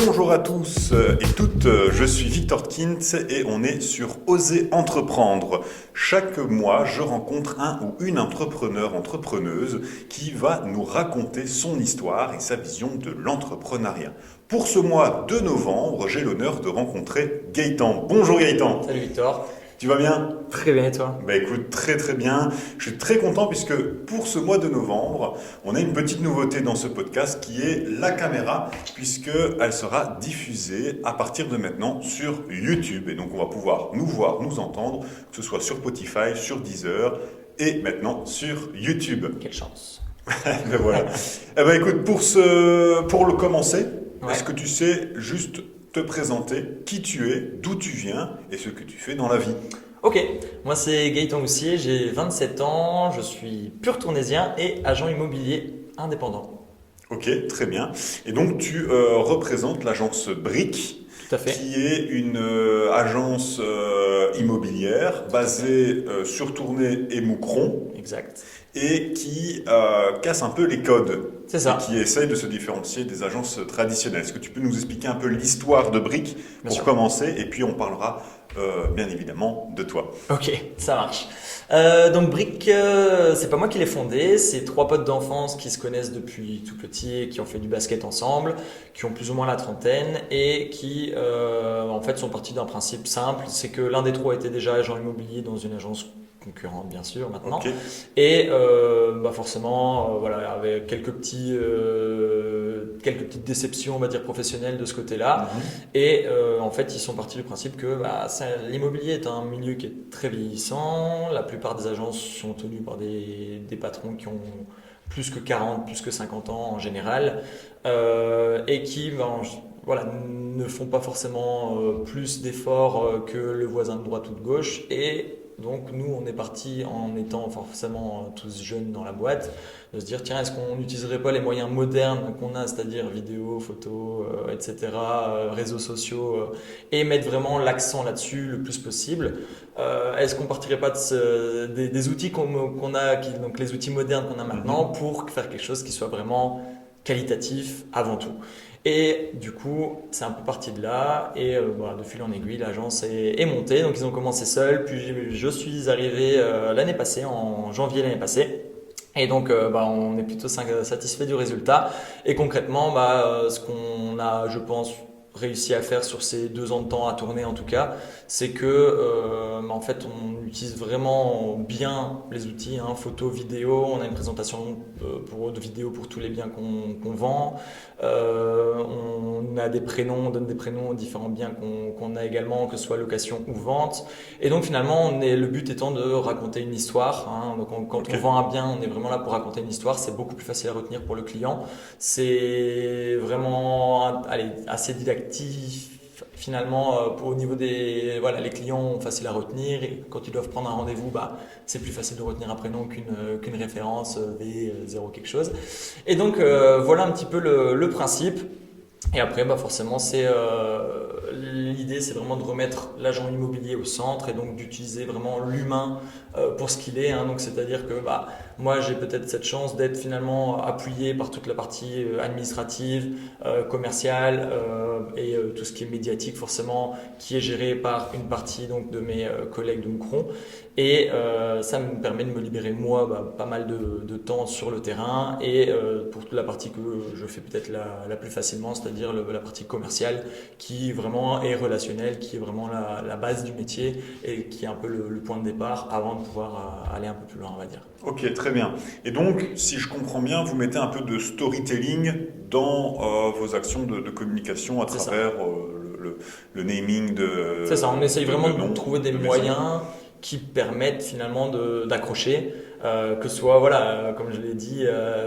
Bonjour à tous et toutes, je suis Victor Kint et on est sur Oser entreprendre. Chaque mois, je rencontre un ou une entrepreneuse qui va nous raconter son histoire et sa vision de l'entrepreneuriat. Pour ce mois de novembre, j'ai l'honneur de rencontrer Gaëtan. Bonjour Gaëtan. Salut Victor. Tu vas bien? Très bien et toi? Bah écoute, très très bien. Je suis très content puisque pour ce mois de novembre, on a une petite nouveauté dans ce podcast qui est la caméra, puisqu'elle sera diffusée à partir de maintenant sur YouTube. Et donc on va pouvoir nous voir, nous entendre, que ce soit sur Spotify, sur Deezer et maintenant sur YouTube. Quelle chance. Ben voilà. Eh ben écoute, pour le commencer, Ouais. est-ce que tu sais juste te présenter qui tu es, d'où tu viens et ce que tu fais dans la vie? Ok, moi c'est Gaëtan Houssier, j'ai 27 ans, je suis pur tournaisien et agent immobilier indépendant. Ok, très bien. Et donc tu représentes l'agence Brick, Tout à fait. qui est une agence immobilière basée sur Tournai et Moucron Exact. et qui casse un peu les codes C'est et ça. qui essaye de se différencier des agences traditionnelles. Est-ce que tu peux nous expliquer un peu l'histoire de Brick Bien pour sûr. commencer et puis on parlera bien évidemment de toi. Ok, ça marche. Donc Brick, c'est pas moi qui l'ai fondé, c'est trois potes d'enfance qui se connaissent depuis tout petit et qui ont fait du basket ensemble, qui ont plus ou moins la trentaine et qui en fait sont partis d'un principe simple, c'est que l'un des trois était déjà agent immobilier dans une agence concurrente bien sûr maintenant. Ok, Et forcément, voilà, avec quelques petites déceptions, on va dire professionnelles de ce côté-là. Mhm. Et en fait, ils sont partis du principe que l'immobilier est un milieu qui est très vieillissant. La plupart des agences sont tenues par des patrons qui ont plus que 40, plus que 50 ans en général, et qui voilà, ne font pas forcément plus d'efforts que le voisin de droite ou de gauche. Et donc nous, on est parti en étant forcément tous jeunes dans la boîte, de se dire tiens, est-ce qu'on n'utiliserait pas les moyens modernes qu'on a, c'est-à-dire vidéo, photo, etc., réseaux sociaux, et mettre vraiment l'accent là-dessus le plus possible. Est-ce qu'on partirait pas des outils qu'on a, donc les outils modernes qu'on a maintenant, pour faire quelque chose qui soit vraiment qualitatif avant tout. Et du coup, c'est un peu parti de là. Et voilà, de fil en aiguille, l'agence est montée. Donc, ils ont commencé seuls. Puis, je suis arrivé l'année passée, en janvier l'année passée. Et donc, on est plutôt satisfait du résultat. Et concrètement, ce qu'on a, je pense, réussi à faire sur ces 2 ans de temps à tourner en tout cas, c'est que en fait on utilise vraiment bien les outils, hein, photo, vidéo, on a une présentation de vidéo pour tous les biens qu'on vend, on a des prénoms, on donne des prénoms aux différents biens qu'on a également, que ce soit location ou vente, et donc finalement le but étant de raconter une histoire, hein, donc quand Ok. on vend un bien, on est vraiment là pour raconter une histoire, c'est beaucoup plus facile à retenir pour le client, c'est vraiment assez didactique finalement au niveau des voilà, les clients faciles à retenir et quand ils doivent prendre un rendez-vous, c'est plus facile de retenir un prénom qu'une référence V0 quelque chose. Et donc voilà un petit peu le principe. Et après, forcément, l'idée, c'est vraiment de remettre l'agent immobilier au centre et donc d'utiliser vraiment l'humain pour ce qu'il est, hein. Donc, c'est-à-dire que moi, j'ai peut-être cette chance d'être finalement appuyé par toute la partie administrative, commerciale et tout ce qui est médiatique, forcément, qui est géré par une partie donc de mes collègues de Moucron. Et ça me permet de me libérer moi pas mal de temps sur le terrain et pour toute la partie que je fais peut-être la plus facilement, c'est-à-dire la partie commerciale qui vraiment est relationnelle, qui est vraiment la base du métier et qui est un peu le point de départ avant de pouvoir aller un peu plus loin, on va dire. Ok, très bien. Et donc, si je comprends bien, vous mettez un peu de storytelling dans vos actions de communication à C'est ça. travers le naming C'est ça, on essaye vraiment nom de trouver des de maison. moyens qui permettent finalement d'accrocher, que ce soit, voilà, comme je l'ai dit,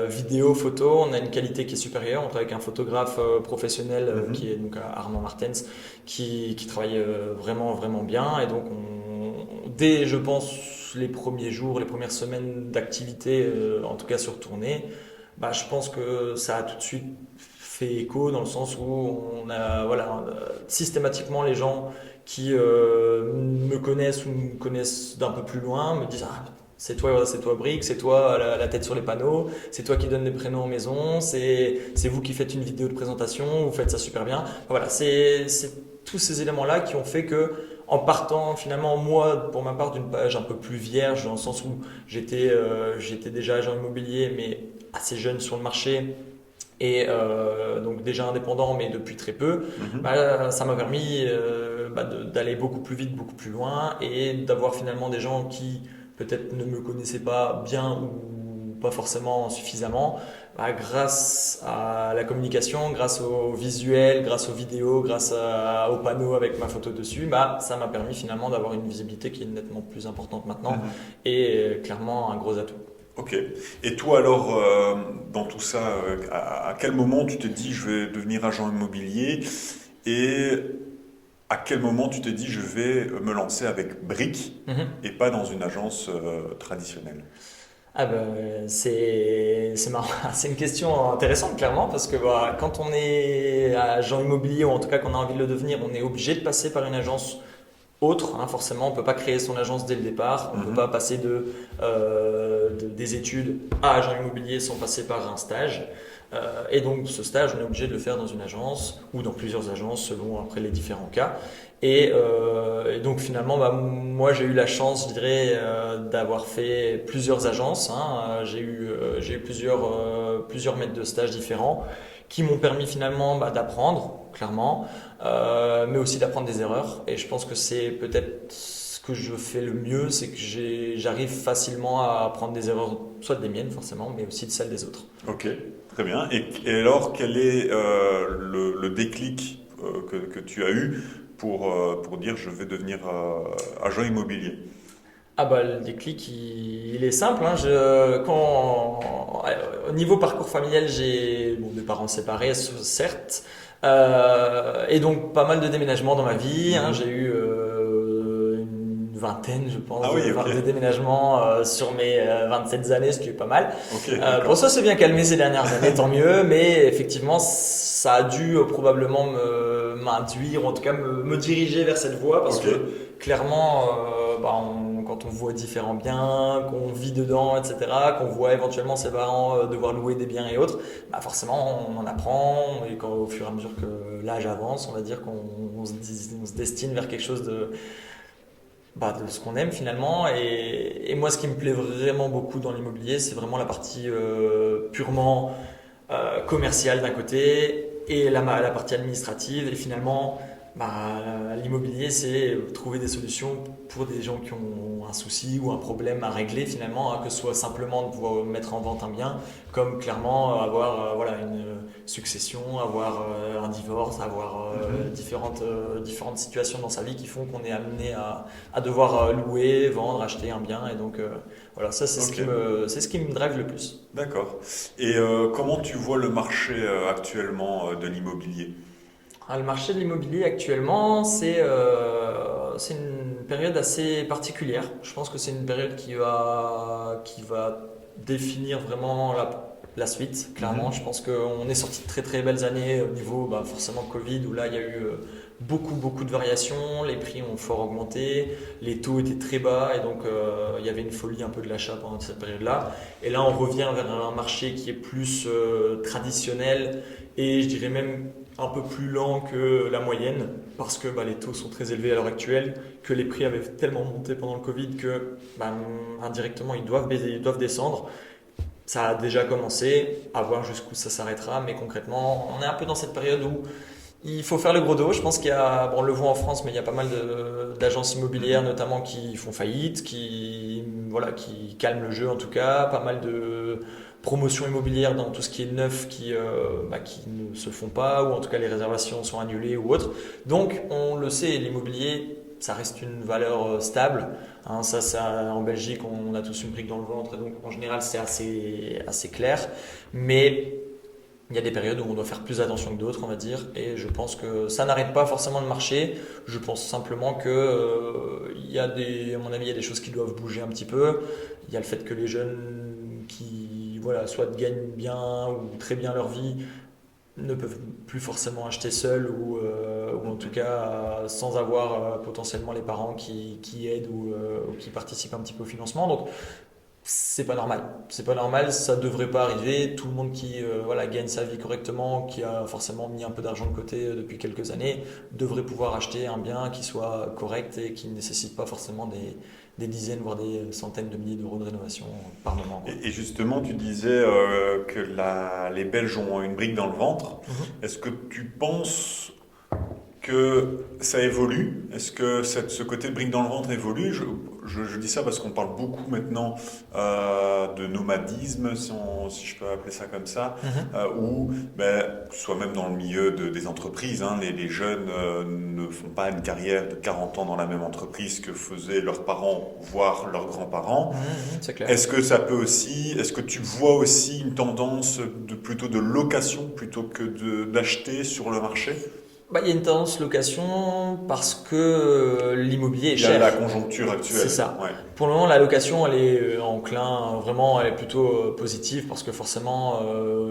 vidéo, photo, on a une qualité qui est supérieure, on travaille avec un photographe professionnel Mhm. qui est donc Armand Martens, qui travaille vraiment, vraiment bien, et donc dès, je pense, les premiers jours, les premières semaines d'activité, en tout cas sur tournée, je pense que ça a tout de suite fait écho dans le sens où on a voilà, systématiquement les gens qui me connaissent ou me connaissent d'un peu plus loin me disent c'est toi Brick, c'est toi la tête sur les panneaux, c'est toi qui donne les prénoms en maison, c'est vous qui faites une vidéo de présentation, vous faites ça super bien. Enfin, voilà, c'est tous ces éléments-là qui ont fait que, en partant finalement, moi, pour ma part, d'une page un peu plus vierge, dans le sens où j'étais déjà agent immobilier, mais assez jeune sur le marché, et donc déjà indépendant, mais depuis très peu, Mhm. bah, ça m'a permis d'aller beaucoup plus vite, beaucoup plus loin, et d'avoir finalement des gens qui peut-être ne me connaissaient pas bien ou pas forcément suffisamment, bah, grâce à la communication, grâce au visuel, grâce aux vidéos, aux panneaux avec ma photo dessus, bah, ça m'a permis finalement d'avoir une visibilité qui est nettement plus importante maintenant, Mhm. et clairement un gros atout. Ok. Et toi alors, dans tout ça, à quel moment tu te dis je vais devenir agent immobilier et à quel moment tu te dis je vais me lancer avec Brick Mhm. et pas dans une agence traditionnelle? Ah ben, c'est marrant. C'est une question intéressante clairement parce que bah, quand on est agent immobilier ou en tout cas qu'on a envie de le devenir, on est obligé de passer par une agence autre, hein, forcément. On ne peut pas créer son agence dès le départ, on ne peut pas Mhm. passer des études à agent immobilier sans passer par un stage. Et donc ce stage, on est obligé de le faire dans une agence ou dans plusieurs agences selon après les différents cas. Et donc finalement, bah, moi j'ai eu la chance, je dirais, d'avoir fait plusieurs agences, hein. J'ai eu plusieurs maîtres de stage différents qui m'ont permis finalement bah, d'apprendre, clairement, mais aussi d'apprendre des erreurs. Et je pense que c'est peut-être ce que je fais le mieux, c'est que j'arrive facilement à apprendre des erreurs, soit des miennes forcément, mais aussi de celles des autres. Ok, très bien. Et alors, quel est le déclic que tu as eu pour dire je vais devenir agent immobilier? Ah bah le déclic il est simple, hein. Au niveau parcours familial j'ai bon, des parents séparés certes, et donc pas mal de déménagements dans ma vie, hein. J'ai Mhm. eu une vingtaine je pense Ah oui, ok. de déménagements sur mes 27 années, ce qui est pas mal. Ok, Bon d'accord. ça s'est bien calmé ces dernières années, tant mieux, mais effectivement ça a dû probablement m'induire, en tout cas me diriger vers cette voie parce Ok. que clairement, bah, quand on voit différents biens, qu'on vit dedans, etc., qu'on voit éventuellement ses parents devoir louer des biens et autres, bah forcément on en apprend et au fur et à mesure que l'âge avance, on va dire on se destine vers quelque chose de ce qu'on aime finalement. Et moi, ce qui me plaît vraiment beaucoup dans l'immobilier, c'est vraiment la partie purement commerciale d'un côté et la partie administrative. Et finalement, bah, l'immobilier, c'est trouver des solutions pour des gens qui ont un souci ou un problème à régler finalement, hein, que ce soit simplement de pouvoir mettre en vente un bien, comme clairement avoir voilà, une succession, avoir un divorce, avoir Mhm. différentes situations dans sa vie qui font qu'on est amené à devoir louer, vendre, acheter un bien. Et donc voilà, ça Ok, c'est ce qui me drive le plus. d'accord. Et comment tu vois le marché actuellement de l'immobilier? Ah, le marché de l'immobilier actuellement, c'est une période assez particulière. Je pense que c'est une période qui va définir vraiment la suite, clairement. Je Mhm. pense qu'on est sorti de très très belles années au niveau bah, forcément Covid, où là il y a eu beaucoup de variations, les prix ont fort augmenté, les taux étaient très bas, et donc il y avait une folie un peu de l'achat pendant cette période-là. Et là on revient vers un marché qui est plus traditionnel, et je dirais même un peu plus lent que la moyenne parce que bah, les taux sont très élevés à l'heure actuelle, que les prix avaient tellement monté pendant le Covid que bah, indirectement ils doivent descendre. Ça a déjà commencé, à voir jusqu'où ça s'arrêtera, mais concrètement, on est un peu dans cette période où il faut faire le gros dos. Je pense qu'il y a, bon, on le voit en France, mais il y a pas mal d'agences immobilières Mhm. notamment qui font faillite, voilà, qui calment le jeu en tout cas. Pas mal de promotions immobilières dans tout ce qui est neuf qui ne se font pas, ou en tout cas les réservations sont annulées ou autres. Donc on le sait, l'immobilier, ça reste une valeur stable. Hein, en Belgique, on a tous une brique dans le ventre, et donc en général c'est assez clair. Mais il y a des périodes où on doit faire plus attention que d'autres, on va dire, et je pense que ça n'arrête pas forcément le marché. Je pense simplement que à mon avis, il y a des choses qui doivent bouger un petit peu. Il y a le fait que les jeunes qui, voilà, soit gagnent bien ou très bien leur vie, ne peuvent plus forcément acheter seuls ou en tout Mhm. cas sans avoir potentiellement les parents qui aident ou qui participent un petit peu au financement. Donc c'est pas normal. C'est pas normal, ça devrait pas arriver. Tout le monde qui voilà, gagne sa vie correctement, qui a forcément mis un peu d'argent de côté depuis quelques années, devrait pouvoir acheter un bien qui soit correct et qui ne nécessite pas forcément des dizaines, voire des centaines de milliers d'euros de rénovation par moment, quoi. Et justement, tu disais que les Belges ont une brique dans le ventre. Mhm. Est-ce que tu penses que ça évolue? Est-ce que ce côté de brique dans le ventre évolue? Je dis ça parce qu'on parle beaucoup maintenant de nomadisme, si je peux appeler ça comme ça, Mhm. où, ben, soit même dans le milieu des entreprises, hein, les jeunes ne font pas une carrière de 40 ans dans la même entreprise que faisaient leurs parents, voire leurs grands-parents. Mhm, c'est clair. Est-ce que ça peut aussi, est-ce que tu vois aussi une tendance plutôt de location plutôt que d'acheter sur le marché? Bah, il y a une tendance location parce que l'immobilier est Il y a la cher. conjoncture C'est actuelle. ça. Ouais. Pour le moment, la location, elle est vraiment, elle est plutôt positive parce que forcément,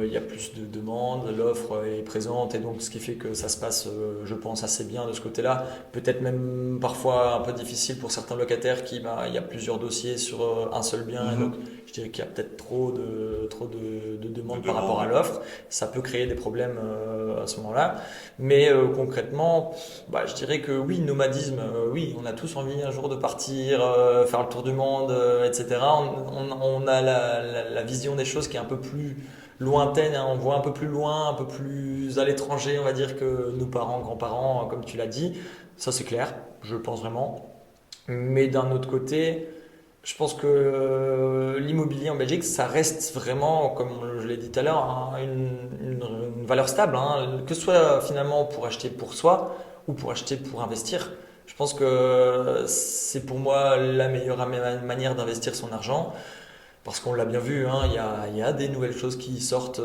il y a plus de demandes, l'offre est présente et donc ce qui fait que ça se passe, je pense, assez bien de ce côté-là. Peut-être même parfois un peu difficile pour certains locataires il y a plusieurs dossiers sur un seul bien et donc Mhm. je dirais qu'il y a peut-être trop de De demandes par rapport demande, à ouais. l'offre. Ça peut créer des problèmes à ce moment-là. Mais concrètement, bah, je dirais que oui, nomadisme, oui, on a tous envie un jour de partir, faire le tour du monde, etc. On a la vision des choses qui est un peu plus lointaine, hein. On voit un peu plus loin, un peu plus à l'étranger, on va dire, que nos parents, grands-parents, comme tu l'as dit. Ça, c'est clair, je pense vraiment. Mais d'un autre côté, je pense que l'immobilier en Belgique, ça reste vraiment, comme je l'ai dit tout à l'heure, hein, une valeur stable, hein, que ce soit finalement pour acheter pour soi ou pour acheter pour investir. Je pense que c'est pour moi la meilleure manière d'investir son argent. Parce qu'on l'a bien vu, hein, il y a des nouvelles choses qui sortent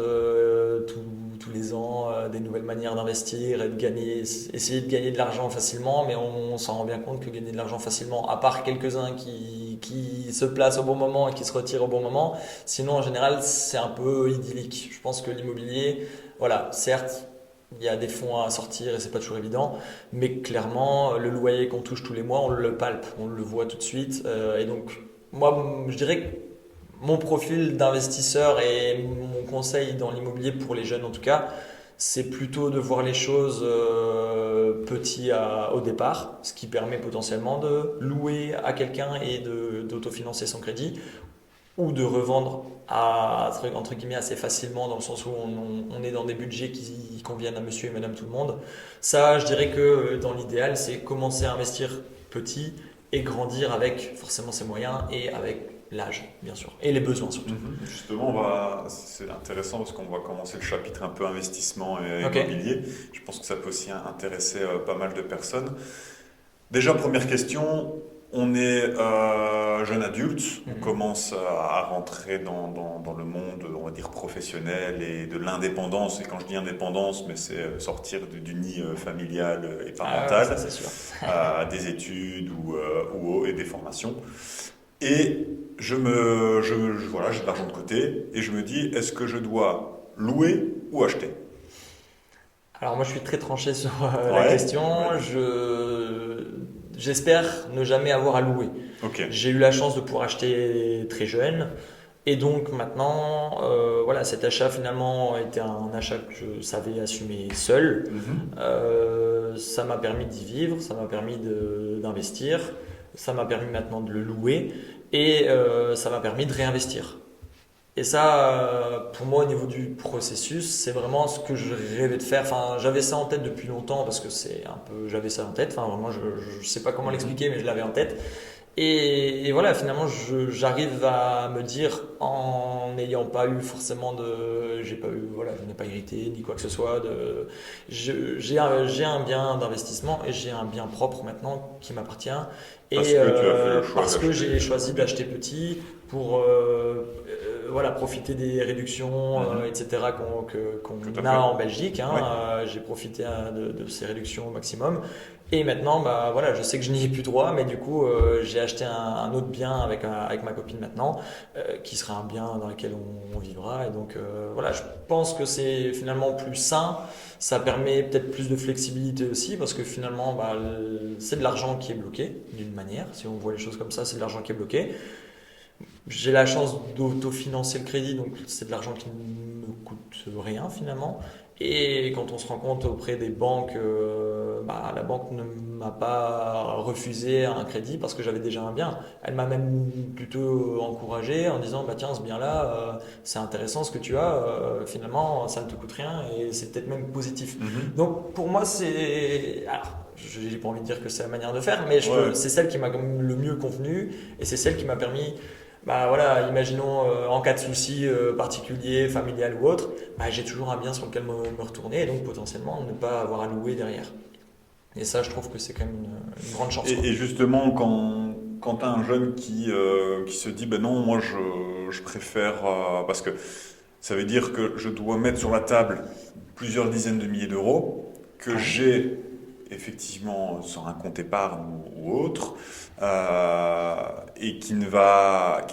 tous les ans, des nouvelles manières d'investir et de gagner, essayer de gagner de l'argent facilement, mais on s'en rend bien compte que gagner de l'argent facilement, à part quelques-uns qui se placent au bon moment et qui se retirent au bon moment, sinon en général c'est un peu idyllique. Je pense que l'immobilier, voilà, certes, il y a des fonds à sortir et c'est pas toujours évident, mais clairement le loyer qu'on touche tous les mois, on le palpe, on le voit tout de suite, et donc moi je dirais que mon profil d'investisseur et mon conseil dans l'immobilier pour les jeunes en tout cas, c'est plutôt de voir les choses au départ, ce qui permet potentiellement de louer à quelqu'un et d'autofinancer son crédit ou de revendre entre guillemets assez facilement dans le sens où on est dans des budgets qui conviennent à monsieur et madame tout le monde. Ça, je dirais que dans l'idéal, c'est commencer à investir petit et grandir avec forcément ses moyens et avec l'âge, bien sûr, et les besoins surtout. Mhm. Justement, c'est intéressant parce qu'on va commencer le chapitre un peu investissement et Ok. immobilier. Je pense que ça peut aussi intéresser pas mal de personnes. Déjà, première question, on est jeune adulte, on Mhm. commence à rentrer dans le monde, on va dire, professionnel et de l'indépendance. Et quand je dis indépendance, mais c'est sortir du nid familial et Ah ouais, ça parental, c'est sûr. à des études et des formations. Et voilà, j'ai de l'argent de côté et je me dis, est-ce que je dois louer ou acheter? Alors moi je suis très tranché sur la Ouais, question. vas-y. J'espère ne jamais avoir à louer. Ok. J'ai eu la chance de pouvoir acheter très jeune. Et donc maintenant, voilà, cet achat finalement était un achat que je savais assumer seul. Mhm. Ça m'a permis d'y vivre, ça m'a permis d'investir, ça m'a permis maintenant de le louer et ça m'a permis de réinvestir. Et ça, pour moi, au niveau du processus, c'est vraiment ce que je rêvais de faire. Enfin, j'avais ça en tête depuis longtemps parce que c'est un peu, j'avais ça en tête. Enfin, vraiment, je sais pas comment Mhm. l'expliquer, mais je l'avais en tête. Et voilà, finalement, j'arrive à me dire, en n'ayant pas eu forcément j'ai pas eu, voilà, je n'ai pas hérité ni quoi que ce soit. J'ai un bien d'investissement et j'ai un bien propre maintenant qui m'appartient. Parce Et que tu as fait le choix parce que d'acheter. j'ai choisi Ok. d'acheter petit pour voilà, profiter des réductions, Mhm. etc. Tout à qu'on a fait. en Belgique, hein. Oui. J'ai profité de ces réductions au maximum. Et maintenant, bah, voilà, je sais que je n'y ai plus droit, mais du coup, j'ai acheté un autre bien avec ma copine maintenant, qui sera un bien dans lequel on vivra. Et donc, voilà, je pense que c'est finalement plus sain. Ça permet peut-être plus de flexibilité aussi, parce que finalement, bah, c'est de l'argent qui est bloqué, d'une manière. Si on voit les choses comme ça, c'est de l'argent qui est bloqué. J'ai la chance d'autofinancer le crédit, donc c'est de l'argent qui ne me coûte rien finalement. Et quand on se rend compte auprès des banques, la banque ne m'a pas refusé un crédit parce que j'avais déjà un bien. Elle m'a même plutôt encouragé en disant, bah tiens, ce bien-là, c'est intéressant ce que tu as, finalement, ça ne te coûte rien et c'est peut-être même positif. Mhm. Donc pour moi, c'est... Alors, j'ai pas envie de dire que c'est la manière de faire, mais Ouais. c'est celle qui m'a le mieux convenu et c'est celle qui m'a permis, bah voilà, imaginons en cas de souci particulier, familial ou autre, bah, j'ai toujours un bien sur lequel me retourner et donc potentiellement ne pas avoir à louer derrière. Et ça, je trouve que c'est quand même une grande chance, quoi. Et justement, quand tu as un jeune qui se dit, ben non, moi je préfère, parce que ça veut dire que je dois mettre sur la table plusieurs dizaines de milliers d'euros, que Ouais. j'ai effectivement sur un compte épargne ou autre, et qui ne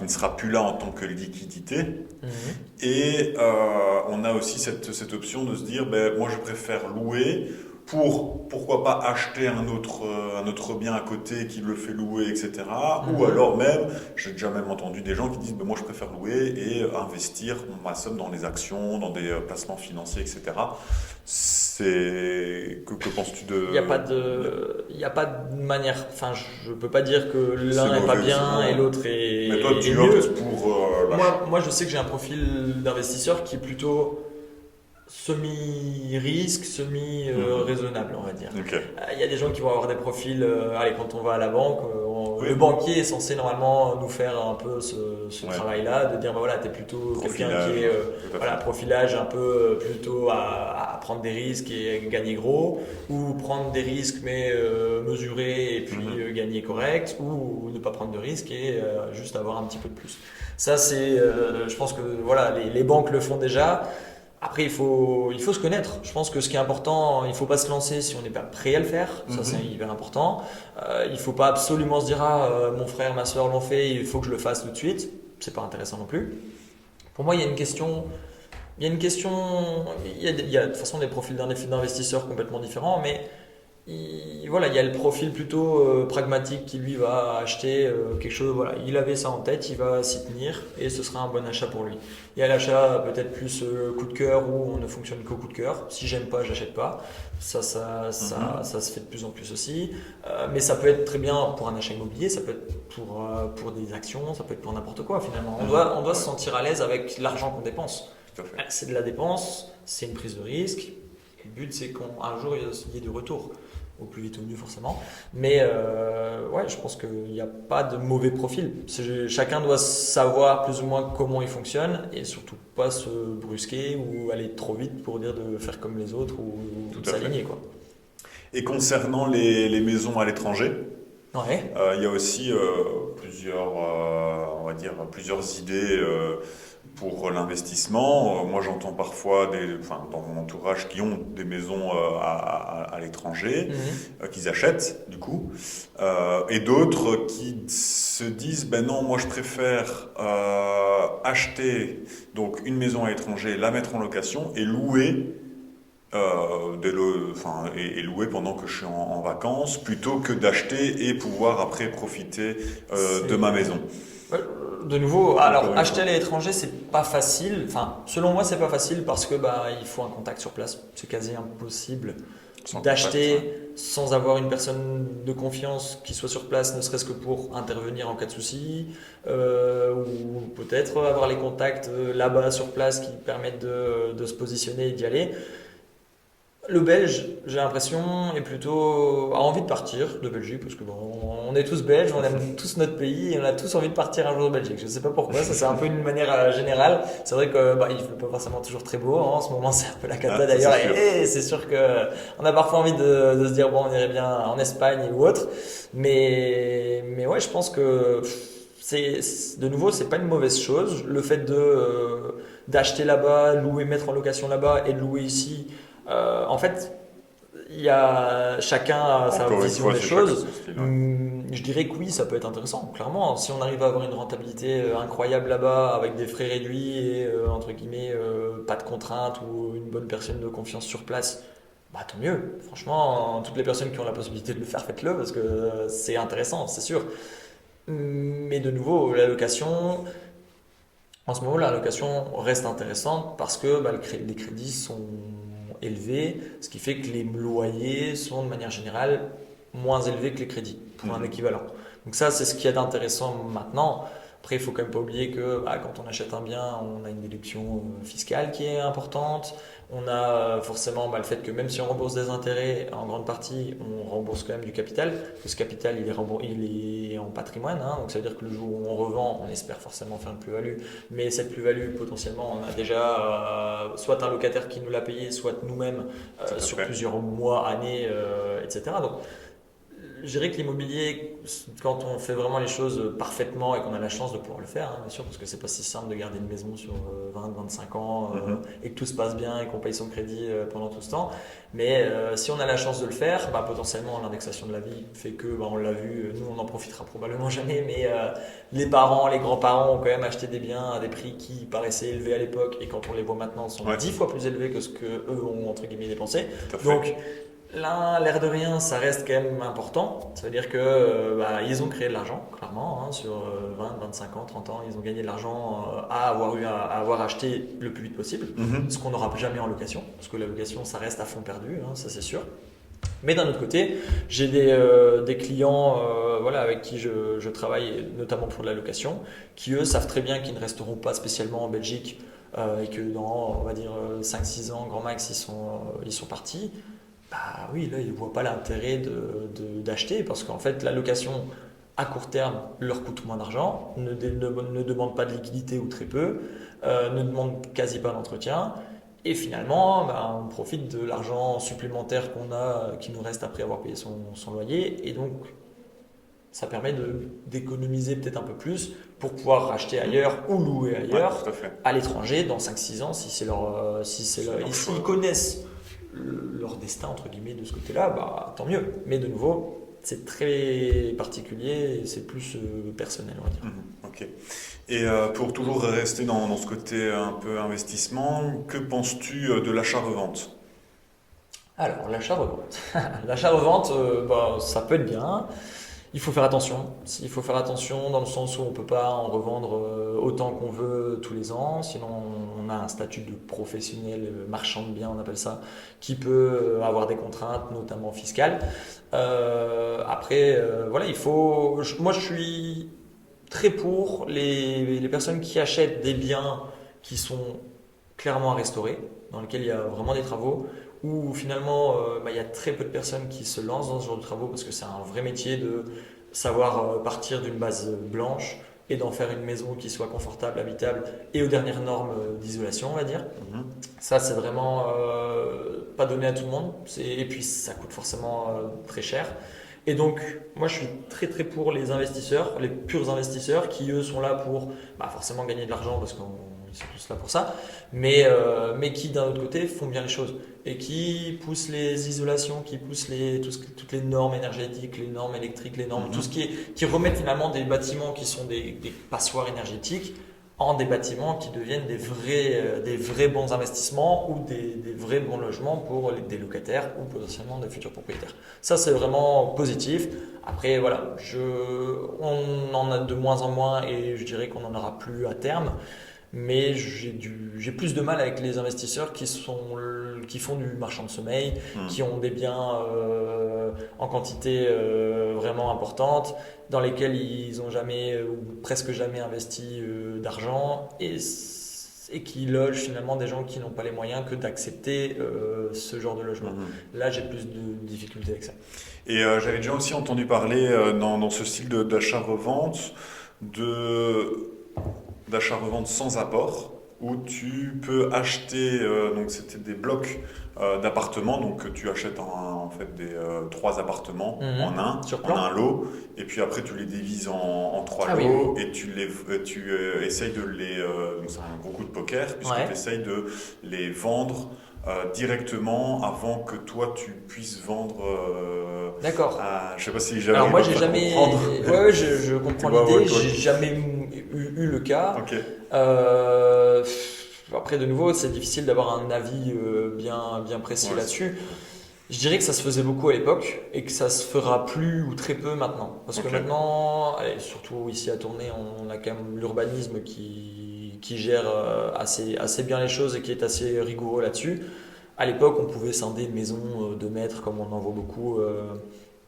sera plus là en tant que liquidité. Mhm. Et on a aussi cette option de se dire, ben, moi je préfère louer pour, pourquoi pas, acheter un autre bien à côté qui le fait louer, etc. Ou Mhm. alors même, j'ai déjà même entendu des gens qui disent, ben, moi je préfère louer et investir ma somme dans les actions, dans des placements financiers, etc. Que penses-tu Il y a pas de manière. Enfin, je peux pas dire que c'est l'un est pas mauvais, bien et sinon. l'autre Mais toi, est tu mieux. optes pour l'achat. Moi, je sais que j'ai un profil d'investisseur qui est plutôt semi-risque, Mhm. semi-raisonnable, on va dire. Ok. Il y a des gens qui vont avoir des profils, allez, quand on va à la banque, le Oui. banquier est censé normalement nous faire un peu ce Ouais. travail-là, de dire, bah voilà, tu es plutôt quelqu'un qui Profilage. est, Tout à voilà, fait. profilage un peu plutôt à prendre des risques et gagner gros, ou prendre des risques mais mesurer et puis Mhm. gagner correct, ou ne pas prendre de risques et juste avoir un petit peu de plus. Ça, c'est, je pense que voilà, les banques le font déjà. Après, il faut se connaître. Je pense que ce qui est important, il ne faut pas se lancer si on n'est pas prêt à le faire. Ça, c'est Mhm. hyper important. Il ne faut pas absolument se dire, ah, mon frère, ma soeur l'ont fait, il faut que je le fasse tout de suite. C'est pas intéressant non plus. Pour moi, il y a une question. Il y a une question. Il y a de toute façon des profils d'investisseurs complètement différents, mais voilà, il y a le profil plutôt pragmatique qui lui va acheter quelque chose. Voilà, il avait ça en tête, il va s'y tenir et ce sera un bon achat pour lui. Il y a l'achat peut-être plus coup de cœur où on ne fonctionne qu'au coup de cœur. Si j'aime pas, j'achète pas. Mhm. Ça se fait de plus en plus aussi. Mais ça peut être très bien pour un achat immobilier, ça peut être pour des actions, ça peut être pour n'importe quoi finalement. Mhm. On doit se Ouais, sentir à l'aise avec l'argent qu'on dépense. tout à fait. C'est de la dépense, c'est une prise de risque. Et le but, c'est qu'un jour, il y ait du retour. Au plus vite au mieux, forcément. Mais ouais, je pense qu'il n'y a pas de mauvais profil. Chacun doit savoir plus ou moins comment il fonctionne et surtout pas se brusquer ou aller trop vite pour dire de faire comme les autres ou Tout de à fait. s'aligner, quoi. Et concernant les maisons à l'étranger, Ouais. il y a aussi on va dire, plusieurs idées pour l'investissement. Moi, j'entends parfois enfin, dans mon entourage qui ont des maisons à l'étranger, Mhm. qu'ils achètent du coup, et d'autres qui se disent, ben non, moi je préfère acheter donc une maison à l'étranger, la mettre en location et louer et louer pendant que je suis en vacances, plutôt que d'acheter et pouvoir après profiter de ma C'est maison. Ouais, de nouveau, Donc, alors acheter à l'étranger, c'est pas facile. Enfin, selon moi, c'est pas facile parce que bah il faut un contact sur place. C'est quasi impossible sans contact, ouais. d'acheter sans avoir une personne de confiance qui soit sur place, ne serait-ce que pour intervenir en cas de souci, ou peut-être avoir les contacts là-bas sur place qui permettent de se positionner et d'y aller. Le Belge, j'ai l'impression, est plutôt a envie de partir de Belgique parce que bon, on est tous belges, on aime tous notre pays et on a tous envie de partir un jour de Belgique. Je sais pas pourquoi, ça c'est un peu une manière générale. C'est vrai que bah, il fait pas forcément toujours très beau, hein. En ce moment c'est un peu la cata Ah, ça c'est d'ailleurs sûr. et c'est sûr que on a parfois envie de se dire bon on irait bien en Espagne ou autre, mais ouais je pense que de nouveau c'est pas une mauvaise chose. Le fait d'acheter là-bas, louer, mettre en location là-bas et de louer ici. En fait, chacun a sa Encore une vision fois, des c'est chacun choses. son style, ouais. Je dirais que oui, ça peut être intéressant, clairement. Si on arrive à avoir une rentabilité incroyable là-bas, avec des frais réduits et entre guillemets pas de contraintes ou une bonne personne de confiance sur place, bah tant mieux. Franchement, toutes les personnes qui ont la possibilité de le faire, faites-le parce que c'est intéressant, c'est sûr. Mais de nouveau, la location, en ce moment, la location reste intéressante parce que les crédits sont élevés, ce qui fait que les loyers sont de manière générale moins élevés que les crédits pour un équivalent. Donc ça, c'est ce qu'il y a d'intéressant maintenant. Après, il faut quand même pas oublier que quand on achète un bien, on a une déduction fiscale qui est importante. On a forcément le fait que même si on rembourse des intérêts, en grande partie, on rembourse quand même du capital. Parce que ce capital, il est en patrimoine. Donc ça veut dire que le jour où on revend, on espère forcément faire une plus-value. Mais cette plus-value, potentiellement, on a déjà soit un locataire qui nous l'a payé, soit nous-mêmes sur plusieurs mois, années, etc. Donc, je dirais que l'immobilier, quand on fait vraiment les choses parfaitement et qu'on a la chance de pouvoir le faire, bien sûr, parce que c'est pas si simple de garder une maison sur 20-25 ans et que tout se passe bien et qu'on paye son crédit pendant tout ce temps. Mais si on a la chance de le faire, potentiellement l'indexation de la vie fait que, on l'a vu, nous on n'en profitera probablement jamais, mais les parents, les grands-parents ont quand même acheté des biens à des prix qui paraissaient élevés à l'époque et quand on les voit maintenant sont 10 fois plus élevés que ce qu'eux ont entre guillemets dépensé. Donc, là, l'air de rien, ça reste quand même important. Ça veut dire que ils ont créé de l'argent, clairement, sur 20, 25 ans, 30 ans, ils ont gagné de l'argent à avoir acheté le plus vite possible, ce qu'on n'aura jamais en location, parce que la location, ça reste à fond perdu, ça c'est sûr. Mais d'un autre côté, j'ai des clients avec qui je travaille, notamment pour de la location, qui eux savent très bien qu'ils ne resteront pas spécialement en Belgique et que dans, on va dire, 5-6 ans, grand max, ils sont partis. Oui, là, ils ne voient pas l'intérêt d'acheter parce qu'en fait, la location à court terme leur coûte moins d'argent, ne demande pas de liquidité ou très peu, ne demande quasi pas d'entretien. Et finalement, on profite de l'argent supplémentaire qu'on a, qui nous reste après avoir payé son loyer. Et donc, ça permet d'économiser peut-être un peu plus pour pouvoir racheter ailleurs ou louer ailleurs, à l'étranger, dans 5-6 ans, s'ils connaissent leur destin entre guillemets de ce côté-là, tant mieux. Mais de nouveau, c'est très particulier et c'est plus personnel, on va dire. Ok. Et pour toujours rester dans ce côté un peu investissement, que penses-tu de l'achat-revente? Alors, l'achat-revente. L'achat-revente, ça peut être bien. Il faut faire attention. Il faut faire attention dans le sens où on ne peut pas en revendre autant qu'on veut tous les ans. Sinon, on a un statut de professionnel marchand de biens, on appelle ça, qui peut avoir des contraintes, notamment fiscales. Après, moi, je suis très pour les personnes qui achètent des biens qui sont clairement à restaurer, dans lesquels il y a vraiment des travaux, où finalement il y a très peu de personnes qui se lancent dans ce genre de travaux parce que c'est un vrai métier de savoir partir d'une base blanche et d'en faire une maison qui soit confortable, habitable et aux dernières normes d'isolation, on va dire. Ça, c'est vraiment pas donné à tout le monde et puis ça coûte forcément très cher. Et donc, moi, je suis très très pour les investisseurs, les purs investisseurs qui, eux, sont là pour forcément gagner de l'argent parce qu'ils sont tous là pour ça, mais qui, d'un autre côté, font bien les choses et qui poussent les isolations, qui poussent toutes les normes énergétiques, les normes électriques, les normes, tout ce qui remettent finalement des bâtiments qui sont des passoires énergétiques en des bâtiments qui deviennent des vrais bons investissements ou des vrais bons logements pour des locataires ou potentiellement des futurs propriétaires. Ça, c'est vraiment positif. Après, voilà, on en a de moins en moins et je dirais qu'on n'en aura plus à terme. Mais j'ai plus de mal avec les investisseurs qui font du marchand de sommeil, qui ont des biens en quantité vraiment importante, dans lesquels ils n'ont jamais ou presque jamais investi d'argent et qui logent finalement des gens qui n'ont pas les moyens que d'accepter ce genre de logement. Là, j'ai plus de difficultés avec ça. Et j'avais déjà aussi entendu parler dans ce style d'achat-revente d'achat-revente sans apport, où tu peux acheter, donc c'était des blocs d'appartements, donc tu achètes en fait 3 appartements en un lot, et puis après tu les divises en 3 lots, et tu essayes de donc c'est un gros coup de poker, puisque tu essayes de les vendre directement avant que toi tu puisses vendre. D'accord. Je sais pas si j'avais. Alors moi j'ai jamais. Ouais, je comprends l'idée. J'ai jamais eu le cas. Ok. Après de nouveau c'est difficile d'avoir un avis bien précis là-dessus. Je dirais que ça se faisait beaucoup à l'époque et que ça se fera plus ou très peu maintenant. Parce que Ok. maintenant, allez, surtout ici à Tournai, on a quand même l'urbanisme qui gère assez bien les choses et qui est assez rigoureux là-dessus. À l'époque, on pouvait scinder une maison de mètres comme on en voit beaucoup,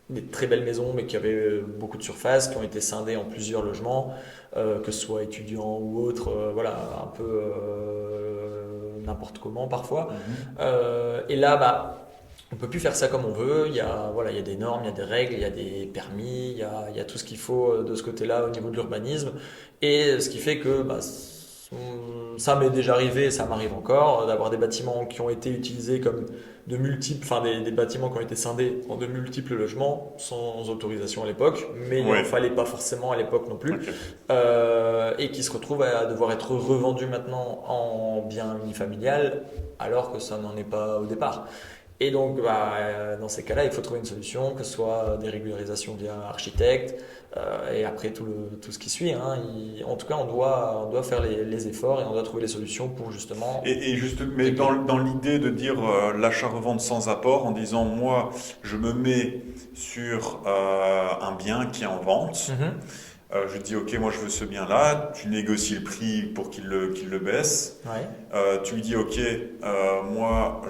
des très belles maisons mais qui avaient beaucoup de surface, qui ont été scindées en plusieurs logements, que ce soit étudiants ou autres, voilà, un peu n'importe comment parfois. Mhm. Et là, bah, on peut plus faire ça comme on veut. Voilà, il y a des normes, il y a des règles, il y a des permis, il y a tout ce qu'il faut de ce côté-là au niveau de l'urbanisme. Et ce qui fait que bah, ça m'est déjà arrivé, ça m'arrive encore, d'avoir des bâtiments qui ont été utilisés comme de multiples, enfin des bâtiments qui ont été scindés en de multiples logements sans autorisation à l'époque, mais il n'en Ouais. fallait pas forcément à l'époque non plus, Ok. et qui se retrouvent à devoir être revendus maintenant en bien unifamilial alors que ça n'en est pas au départ. Et donc, bah, dans ces cas-là, il faut trouver une solution, que ce soit des régularisations via architecte, et après tout ce qui suit, hein. En tout cas, on doit faire les efforts et on doit trouver les solutions pour justement Et juste, mais régler. dans l'idée de dire l'achat-revente sans apport, en disant moi, je me mets sur un bien qui est en vente. Mhm. Je dis ok, moi je veux ce bien-là. Tu négocies le prix pour qu'il le baisse. Ouais. Tu lui dis ok, moi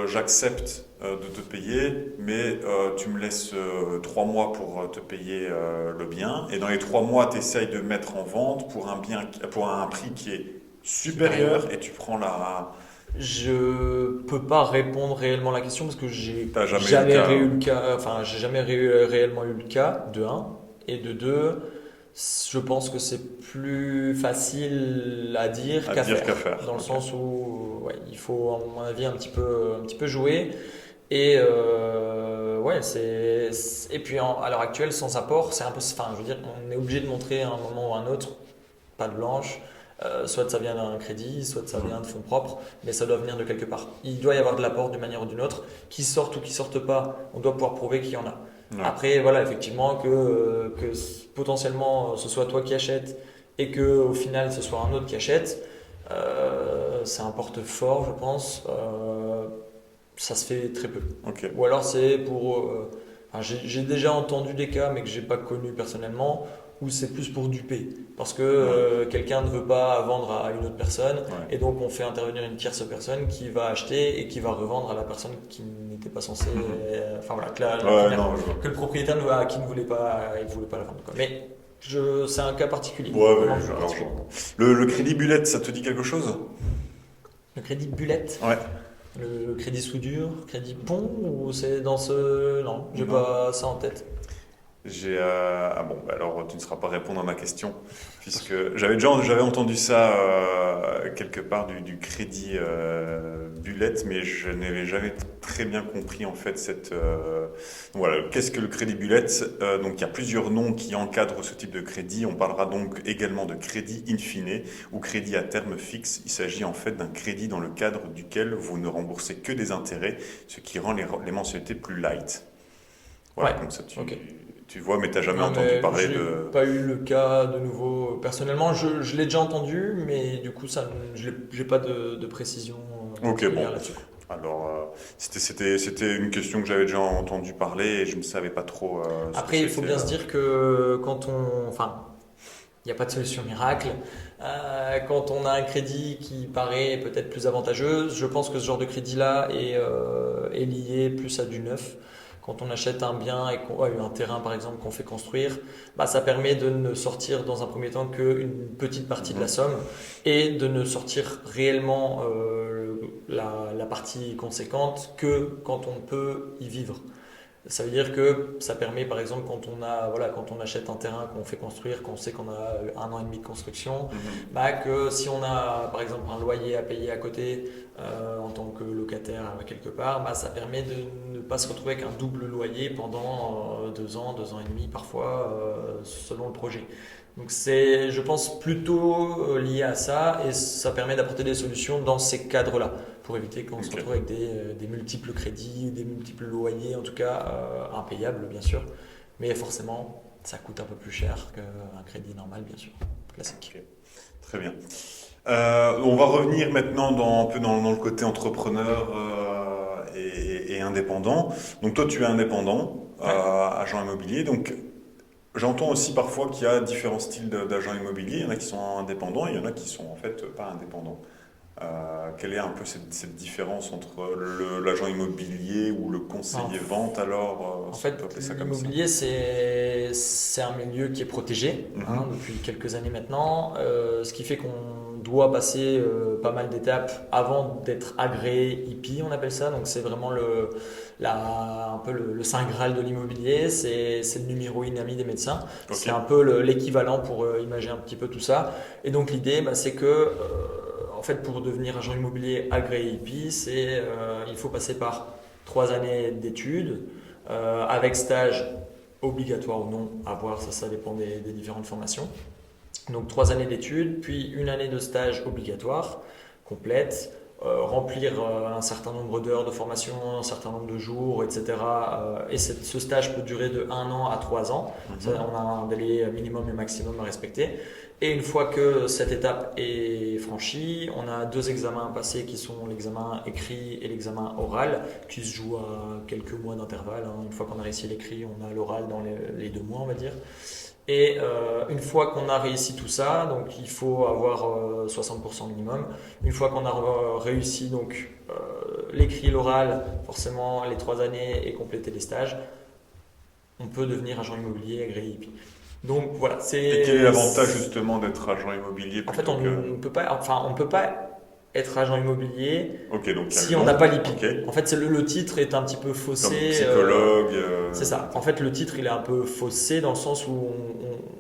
j'accepte de te payer, mais tu me laisses 3 mois pour te payer le bien. Et dans les 3 mois, tu essayes de mettre en vente pour un bien, pour un prix qui est Supérieur. supérieur et tu prends la. Je peux pas répondre réellement à la question parce que T'as jamais eu le cas, eu le cas, enfin, j'ai jamais réellement eu le cas, de un. Et de deux, je pense que c'est plus facile à dire à qu'à dire qu'à faire. faire. Dans le Ok. sens où ouais, il faut, à mon avis, un petit peu jouer. Et ouais, et puis à l'heure actuelle, sans apport, c'est un peu. Enfin, je veux dire, on est obligé de montrer à un moment ou à un autre, patte blanche. Soit ça vient d'un crédit, soit ça vient de fonds propres, mais ça doit venir de quelque part. Il doit y avoir de l'apport d'une manière ou d'une autre. Qui sorte ou qui sorte pas, on doit pouvoir prouver qu'il y en a. Ouais. Après, voilà, effectivement, que potentiellement ce soit toi qui achètes et que au final ce soit un autre qui achète, c'est un porte-fort, je pense. Ça se fait très peu. Ok. Ou alors c'est pour. Enfin, j'ai déjà entendu des cas, mais que j'ai pas connu personnellement, où c'est plus pour duper. Parce que Ouais. quelqu'un ne veut pas vendre à une autre personne, et Ouais. donc on fait intervenir une tierce personne qui va acheter et qui va revendre à la personne qui n'était pas censée. Enfin voilà, Ouais, non, je vois. que le propriétaire qui ne voulait pas, il voulait pas la vendre, quoi. Mais c'est un cas particulier. Ouais, Vraiment ouais, alors, particulier. le crédit Bullet, ça te dit quelque chose? Le crédit Bullet. Ouais. Le crédit soudure, crédit pont, ou c'est dans ce. Non, j'ai Non. pas ça en tête. Ah bon, bah alors tu ne seras pas répondre à ma question, puisque j'avais entendu ça quelque part du crédit Bullet, mais je n'avais jamais très bien compris en fait donc voilà, qu'est-ce que le crédit Bullet? Donc il y a plusieurs noms qui encadrent ce type de crédit. On parlera donc également de crédit in fine ou crédit à terme fixe. Il s'agit en fait d'un crédit dans le cadre duquel vous ne remboursez que des intérêts, ce qui rend les mensualités plus light. Voilà, Ouais, comme ça ok. tu vois, mais t'as jamais Non, entendu mais parler j'ai de. pas eu le cas de nouveau. Personnellement, je l'ai déjà entendu, mais du coup, j'ai pas de précision Ok, particulière bon. là-dessus. Alors, c'était une question que j'avais déjà entendu parler et je ne savais pas trop ce que Après, il faut c'était. bien se dire que enfin, il n'y a pas de solution miracle. Quand on a un crédit qui paraît peut-être plus avantageux, je pense que ce genre de crédit-là est lié plus à du neuf. Quand on achète un bien et un terrain par exemple qu'on fait construire, bah, ça permet de ne sortir dans un premier temps qu'une petite partie de la Mhm. somme et de ne sortir réellement la partie conséquente que quand on peut y vivre. Ça veut dire que ça permet, par exemple, quand on achète un terrain qu'on fait construire, qu'on sait qu'on a 1 an et demi de construction, Mhm. bah, que si on a, par exemple, un loyer à payer à côté en tant que locataire quelque part, bah, ça permet de ne pas se retrouver avec un double loyer pendant 2 ans, 2 ans et demi parfois, selon le projet. Donc c'est, je pense, plutôt lié à ça et ça permet d'apporter des solutions dans ces cadres-là pour éviter qu'on se Ok. retrouve avec des multiples crédits, des multiples loyers, en tout cas impayables bien sûr, mais forcément ça coûte un peu plus cher qu'un crédit normal bien sûr, classique. Ok. Très bien. On va revenir maintenant un peu dans le côté entrepreneur et et indépendant. Donc toi, tu es indépendant, agent immobilier. Donc j'entends aussi parfois qu'il y a différents styles d'agents immobiliers. Il y en a qui sont indépendants, et il y en a qui sont en fait pas indépendants. Quelle est un peu cette différence entre l'agent immobilier ou le conseiller vente alors, En si on fait, peut appeler ça comme ça? l'immobilier, c'est un milieu qui est protégé depuis quelques années maintenant, ce qui fait qu'on doit passer pas mal d'étapes avant d'être agréé IPI, on appelle ça. Donc c'est vraiment un peu le saint graal de l'immobilier, c'est le numéro une ami des médecins. Ok. C'est un peu l'équivalent pour imaginer un petit peu tout ça. Et donc l'idée, c'est que en fait, pour devenir agent immobilier agréé IPI, il faut passer par 3 années d'études, avec stage obligatoire ou non, à voir, ça dépend des différentes formations. Donc 3 années d'études, puis une année de stage obligatoire, complète, remplir un certain nombre d'heures de formation, un certain nombre de jours, etc. Et ce stage peut durer de 1 an à 3 ans. Ça, on a un délai minimum et maximum à respecter. Et une fois que cette étape est franchie, on a 2 examens à passer qui sont l'examen écrit et l'examen oral, qui se jouent à quelques mois d'intervalle. Une fois qu'on a réussi l'écrit, on a l'oral dans les 2 mois, on va dire. Et une fois qu'on a réussi tout ça, donc il faut avoir 60% minimum. Une fois qu'on a réussi donc l'écrit et l'oral, forcément les 3 années et compléter les stages, on peut devenir agent immobilier agréé IPI. Donc voilà, Et quel est l'avantage justement d'être agent immobilier en fait, plutôt que... on peut pas être agent immobilier Ok, donc il y a si le on nom. n'a pas l'IPI. Ok. En fait, le titre est un petit peu faussé. Comme psychologue. C'est ça. En fait, le titre, il est un peu faussé dans le sens où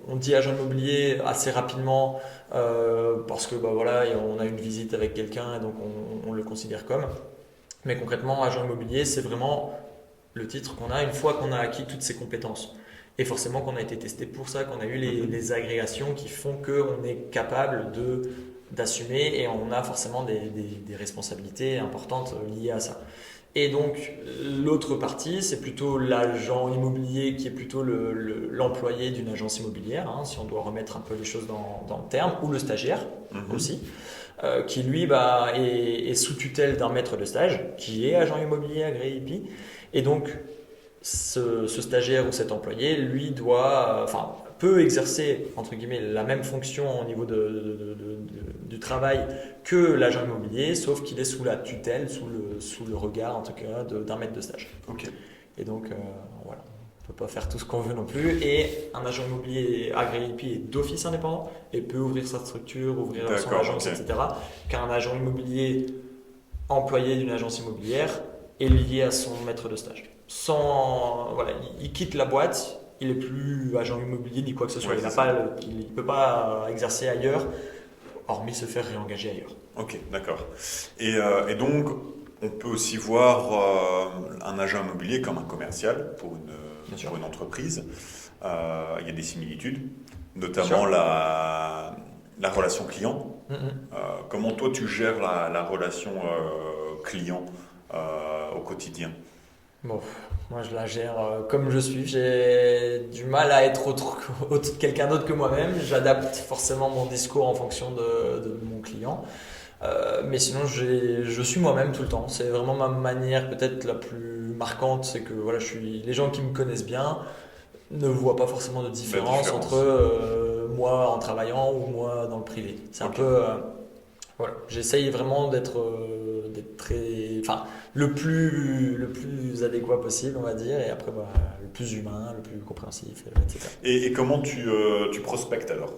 on dit agent immobilier assez rapidement parce que voilà, on a une visite avec quelqu'un et donc on le considère comme. Mais concrètement, agent immobilier, c'est vraiment le titre qu'on a une fois qu'on a acquis toutes ses compétences. Et forcément qu'on a été testé pour ça, qu'on a eu les agrégations qui font qu'on est capable d'assumer et on a forcément des responsabilités importantes liées à ça. Et donc l'autre partie, c'est plutôt l'agent immobilier qui est plutôt l'employé d'une agence immobilière, si on doit remettre un peu les choses dans le terme, ou le stagiaire aussi, qui lui est sous tutelle d'un maître de stage, qui est agent immobilier agréé IPI. Et donc ce stagiaire ou cet employé, lui, peut exercer entre guillemets la même fonction au niveau du travail que l'agent immobilier, sauf qu'il est sous la tutelle, sous le regard en tout cas d'un maître de stage. Ok. Et donc voilà, on peut pas faire tout ce qu'on veut non plus. Et un agent immobilier agréé IPI est d'office indépendant et peut ouvrir sa structure, ouvrir son agence, etc. Qu'un agent immobilier employé d'une agence immobilière est lié à son maître de stage. Il quitte la boîte, il n'est plus agent immobilier ni quoi que ce soit. Il ne peut pas exercer ailleurs, hormis se faire réengager ailleurs. Ok, d'accord. Et donc, on peut aussi voir un agent immobilier comme un commercial pour une entreprise. Il y a des similitudes, notamment la relation client. Comment toi tu gères la relation client au quotidien? Bon, moi je la gère comme je suis. J'ai du mal à être quelqu'un d'autre que moi-même. J'adapte forcément mon discours en fonction de mon client. Mais sinon, je suis moi-même tout le temps. C'est vraiment ma manière peut-être la plus marquante. C'est que voilà, les gens qui me connaissent bien ne voient pas forcément de différence entre moi en travaillant ou moi dans le privé. C'est un peu... voilà. J'essaye vraiment d'être le plus adéquat possible, on va dire, et après le plus humain, le plus compréhensif, etc. Et comment tu prospectes alors?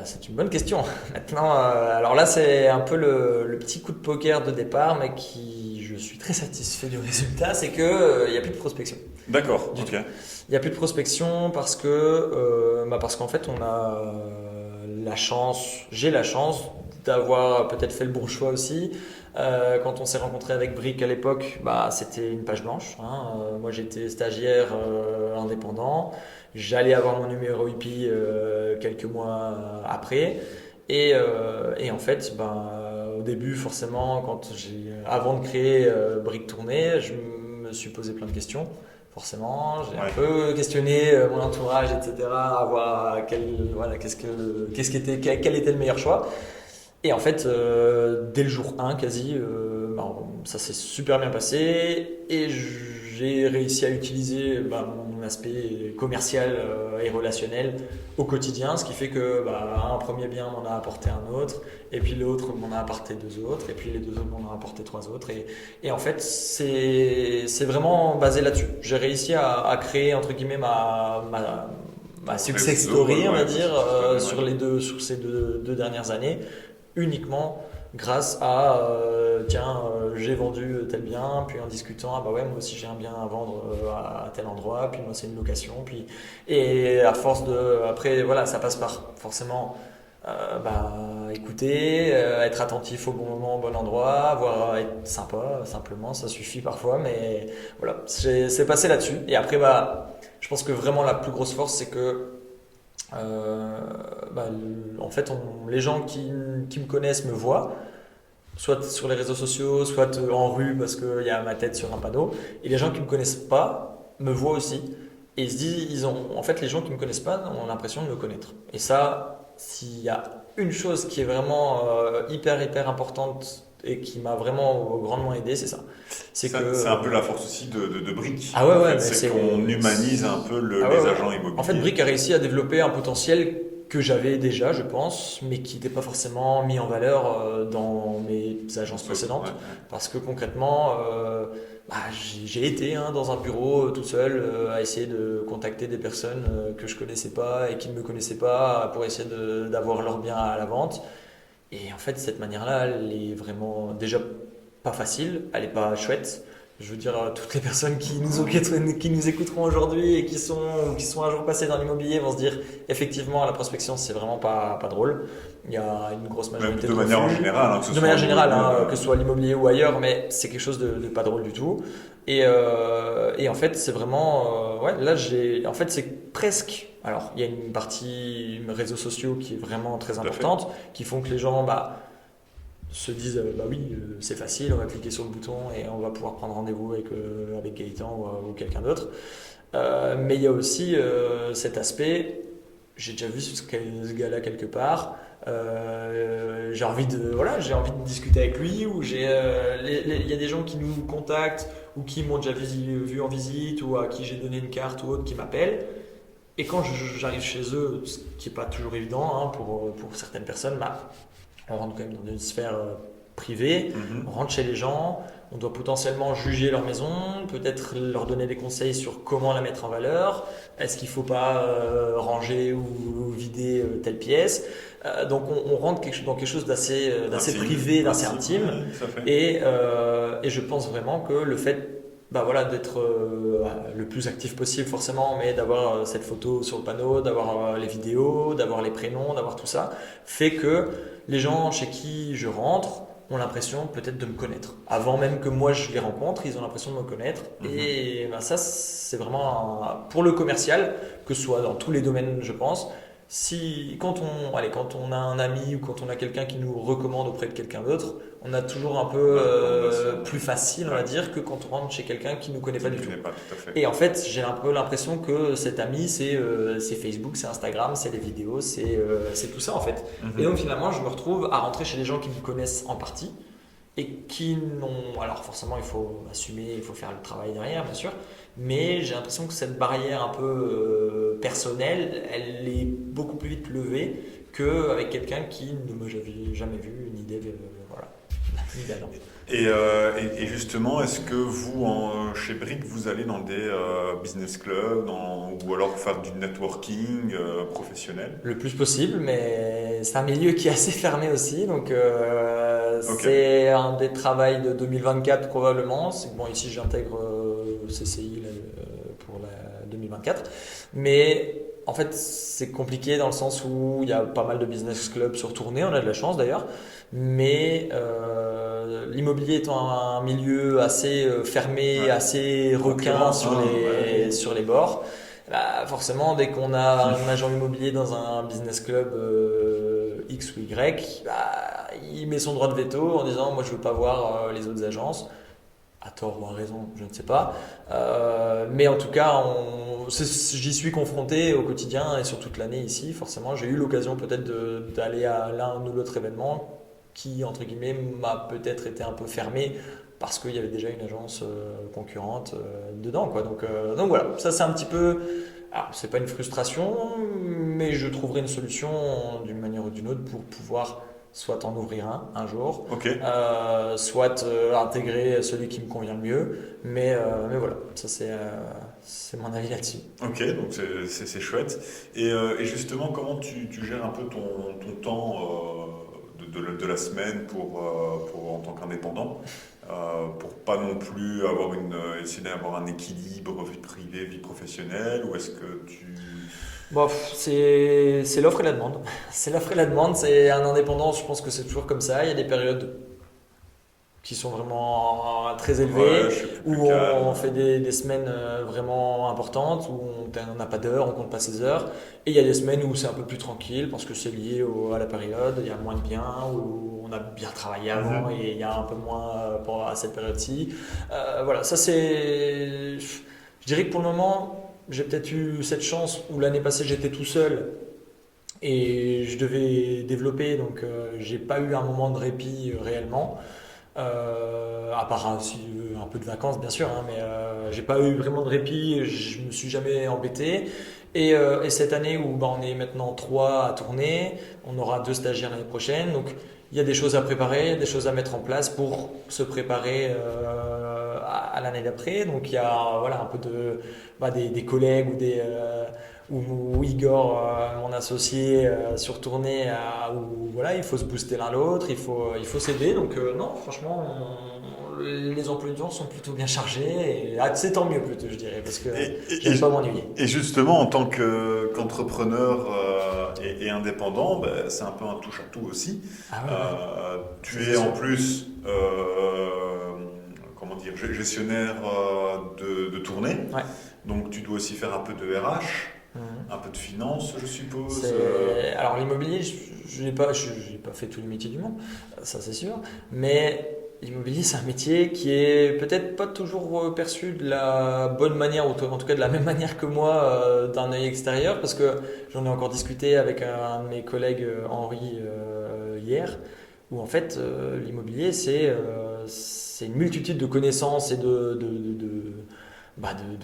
C'est une bonne question. Maintenant, alors là, c'est un peu le petit coup de poker de départ, mais je suis très satisfait du résultat, c'est que il n'y a plus de prospection. D'accord, ok. Il n'y a plus de prospection parce qu'en fait, on a j'ai la chance d'avoir peut-être fait le bon choix aussi. Quand on s'est rencontré avec Brick à l'époque, c'était une page blanche. Moi, j'étais stagiaire indépendant. J'allais avoir mon numéro IPI quelques mois après. Et en fait, au début, forcément, avant de créer Brick Tournée, je me suis posé plein de questions. Forcément, j'ai un peu questionné mon entourage, etc. À voir quel était le meilleur choix. Et en fait, dès le jour 1, quasi, ça s'est super bien passé et j'ai réussi à utiliser mon aspect commercial et relationnel au quotidien, ce qui fait que un premier bien m'en a apporté un autre, et puis l'autre m'en a apporté deux autres, et puis les deux autres m'en ont apporté trois autres. Et en fait, c'est vraiment basé là-dessus. J'ai réussi à créer, entre guillemets, ma success story, on va dire, sur ces deux dernières années, uniquement grâce à j'ai vendu tel bien, puis en discutant, moi aussi j'ai un bien à vendre à tel endroit, puis moi c'est une location, et à force après voilà, ça passe par forcément écouter, être attentif au bon moment, au bon endroit, être sympa, simplement, ça suffit parfois, mais voilà, c'est passé là-dessus. Et après je pense que vraiment la plus grosse force, c'est que en fait, les gens qui me connaissent me voient, soit sur les réseaux sociaux, soit en rue parce qu'il y a ma tête sur un panneau. Et les gens qui me connaissent pas me voient aussi. Et ils se disent, en fait, les gens qui me connaissent pas ont l'impression de me connaître. Et ça, s'il y a une chose qui est vraiment hyper importante et qui m'a vraiment grandement aidé, c'est ça. C'est un peu la force aussi de Brick. Ah ouais, en ouais, fait, c'est qu'on humanise un peu les agents immobiliers. En fait, Brick a réussi à développer un potentiel que j'avais déjà, je pense, mais qui n'était pas forcément mis en valeur dans mes agences précédentes. Ouais. Parce que concrètement, j'ai été dans un bureau tout seul à essayer de contacter des personnes que je connaissais pas et qui ne me connaissaient pas pour essayer d'avoir leur bien à la vente. Et en fait, cette manière-là, elle est vraiment déjà pas facile, elle n'est pas chouette. Je veux dire, toutes les personnes qui nous écouteront aujourd'hui et qui sont un jour passées dans l'immobilier vont se dire, effectivement, la prospection, c'est vraiment pas drôle. Il y a une grosse majorité de manière générale, que ce soit l'immobilier ou ailleurs, mais c'est quelque chose de pas drôle du tout. Et en fait, c'est vraiment, c'est presque. Alors, il y a une partie réseaux sociaux qui est vraiment très importante, qui font que les gens, se disent c'est facile, on va cliquer sur le bouton et on va pouvoir prendre rendez-vous avec Gaëtan ou quelqu'un d'autre. Mais il y a aussi cet aspect, j'ai déjà vu ce gars-là quelque part, j'ai envie de discuter avec lui, ou il y a des gens qui nous contactent ou qui m'ont déjà vu en visite ou à qui j'ai donné une carte ou autre qui m'appellent. Et quand j'arrive chez eux, ce qui n'est pas toujours évident pour certaines personnes, on rentre quand même dans une sphère privée, on rentre chez les gens, on doit potentiellement juger leur maison, peut-être leur donner des conseils sur comment la mettre en valeur, est-ce qu'il ne faut pas ranger ou vider telle pièce. Donc on rentre dans quelque chose d'assez privé, d'assez intime. Et je pense vraiment que le fait d'être le plus actif possible forcément, mais d'avoir cette photo sur le panneau, d'avoir les vidéos, d'avoir les prénoms, d'avoir tout ça, fait que les gens chez qui je rentre ont l'impression peut-être de me connaître. Avant même que moi je les rencontre, ils ont l'impression de me connaître. Et ça, c'est vraiment pour le commercial, que ce soit dans tous les domaines, je pense. Quand on a un ami ou quand on a quelqu'un qui nous recommande auprès de quelqu'un d'autre, on a toujours un peu plus facile, on va dire, que quand on rentre chez quelqu'un qui ne nous connaît pas du tout. Et en fait, j'ai un peu l'impression que cet ami, c'est Facebook, c'est Instagram, c'est les vidéos, c'est tout ça en fait. Et donc finalement, je me retrouve à rentrer chez des gens qui me connaissent en partie et qui n'ont... Alors forcément, il faut assumer, il faut faire le travail derrière, bien sûr, mais j'ai l'impression que cette barrière un peu personnelle, elle est beaucoup plus vite levée qu'avec quelqu'un qui ne m'a jamais vu, ni d'elle, ni d'elle. Et justement, est-ce que vous, chez Brick, vous allez dans des business clubs ou alors faire du networking professionnel? Le plus possible, mais c'est un milieu qui est assez fermé aussi, donc c'est un des travails de 2024 probablement. Ici j'intègre CCI pour la 2024, mais en fait c'est compliqué dans le sens où il y a pas mal de business clubs sur tournée, on a de la chance d'ailleurs, mais l'immobilier étant un milieu assez fermé, assez requin sur les bords, forcément dès qu'on a un agent immobilier dans un business club X ou Y, il met son droit de veto en disant moi je veux pas voir les autres agences, à tort ou à raison, je ne sais pas, mais en tout cas j'y suis confronté au quotidien et sur toute l'année ici. Forcément j'ai eu l'occasion peut-être d'aller à l'un ou l'autre événement qui, entre guillemets, m'a peut-être été un peu fermé parce qu'il y avait déjà une agence concurrente dedans, quoi. Donc voilà, ça c'est un petit peu. Alors, c'est pas une frustration, mais je trouverai une solution d'une manière ou d'une autre pour pouvoir soit en ouvrir un jour, Ok, soit intégrer celui qui me convient le mieux. Mais voilà, ça c'est mon avis là-dessus. ok, donc c'est chouette. Et justement, comment tu gères un peu ton temps de la semaine en tant qu'indépendant, pour pas non plus essayer d'avoir un équilibre vie privée, vie professionnelle, ou est-ce que tu... Bon, c'est l'offre et la demande. C'est l'offre et la demande, c'est un indépendant, je pense que c'est toujours comme ça. Il y a des périodes qui sont vraiment très Ouais, élevées, je suis plus où calme. on fait des semaines vraiment importantes, où on n'a pas d'heures, on compte pas ses heures. Et il y a des semaines où c'est un peu plus tranquille, parce que c'est lié à la période, il y a moins de biens, où on a bien travaillé avant Mhm. et il y a un peu moins à cette période-ci. Voilà, ça c'est... Je dirais que pour le moment, j'ai peut-être eu cette chance où l'année passée j'étais tout seul et je devais développer, donc j'ai pas eu un moment de répit réellement. À part aussi un peu de vacances bien sûr, hein, mais j'ai pas eu vraiment de répit, je me suis jamais embêté. Et cette année où bah, on est maintenant trois à tourner, on aura deux stagiaires l'année prochaine, donc il y a des choses à préparer, des choses à mettre en place pour se préparer à l'année d'après. Donc il y a voilà, un peu des collègues ou Igor, mon associé, sur tournée, où voilà, il faut se booster l'un l'autre, il faut s'aider. Donc non, franchement, les emplois du temps sont plutôt bien chargés. Et, c'est tant mieux plutôt, je dirais, parce que Et, et- j'aime et- pas m'ennuyer. et justement, en tant qu'entrepreneur et indépendant, ben, c'est un peu un touche-à-tout aussi. Ah ouais, ouais, ça Tu c'est es en sûr. plus, comment dire, gestionnaire de tournée, Ouais. donc tu dois aussi faire un peu de RH, Mhm. un peu de finance, je suppose. Alors l'immobilier, je n'ai pas fait tous les métiers du monde, ça c'est sûr, mais l'immobilier c'est un métier qui est peut-être pas toujours perçu de la bonne manière, ou en tout cas de la même manière que moi, d'un œil extérieur, parce que j'en ai encore discuté avec un de mes collègues, Henri, hier, où en fait l'immobilier c'est une multitude de connaissances et de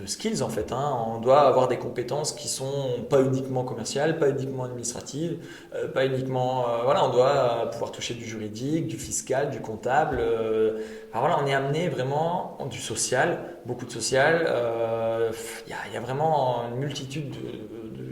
skills en fait, hein. On doit avoir des compétences qui sont pas uniquement commerciales, pas uniquement administratives, pas uniquement. Voilà, on doit pouvoir toucher du juridique, du fiscal, du comptable. Enfin, voilà, on est amené vraiment du social, beaucoup de social. Il y a vraiment une multitude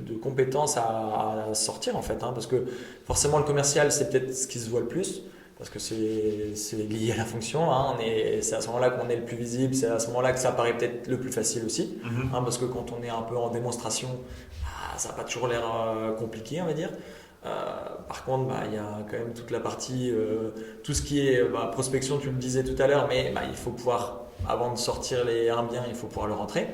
de compétences à sortir en fait, hein, parce que forcément le commercial c'est peut-être ce qui se voit le plus parce que c'est lié à la fonction, hein. C'est à ce moment-là qu'on est le plus visible, c'est à ce moment-là que ça paraît peut-être le plus facile aussi, Mhm. hein, parce que quand on est un peu en démonstration, ça n'a pas toujours l'air compliqué, on va dire. Euh, Par contre, il y a quand même toute la partie, tout ce qui est prospection, tu le disais tout à l'heure, mais il faut pouvoir, avant de sortir un bien, il faut pouvoir le rentrer.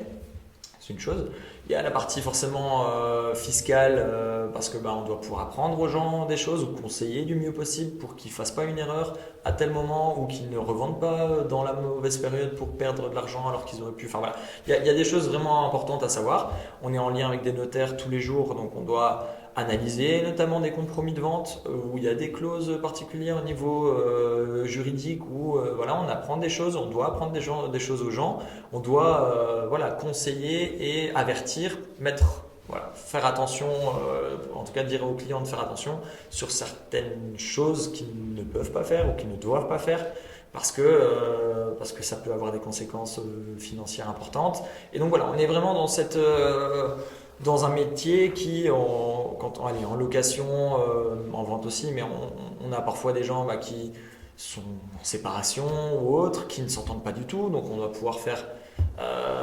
C'est une chose. Il y a la partie forcément fiscale, parce que on doit pouvoir apprendre aux gens des choses ou conseiller du mieux possible pour qu'ils ne fassent pas une erreur à tel moment ou qu'ils ne revendent pas dans la mauvaise période pour perdre de l'argent alors qu'ils auraient pu. Enfin voilà, il y a des choses vraiment importantes à savoir. On est en lien avec des notaires tous les jours, donc on doit analyser notamment des compromis de vente où il y a des clauses particulières au niveau juridique où voilà, on apprend des choses, on doit apprendre des choses aux gens, on doit voilà, conseiller et avertir, voilà, faire attention, en tout cas dire aux clients de faire attention sur certaines choses qu'ils ne peuvent pas faire ou qu'ils ne doivent pas faire parce que ça peut avoir des conséquences financières importantes. Et donc voilà, on est vraiment dans un métier quand on est en location, en vente aussi, mais on a parfois des gens qui sont en séparation ou autres, qui ne s'entendent pas du tout, donc on doit pouvoir faire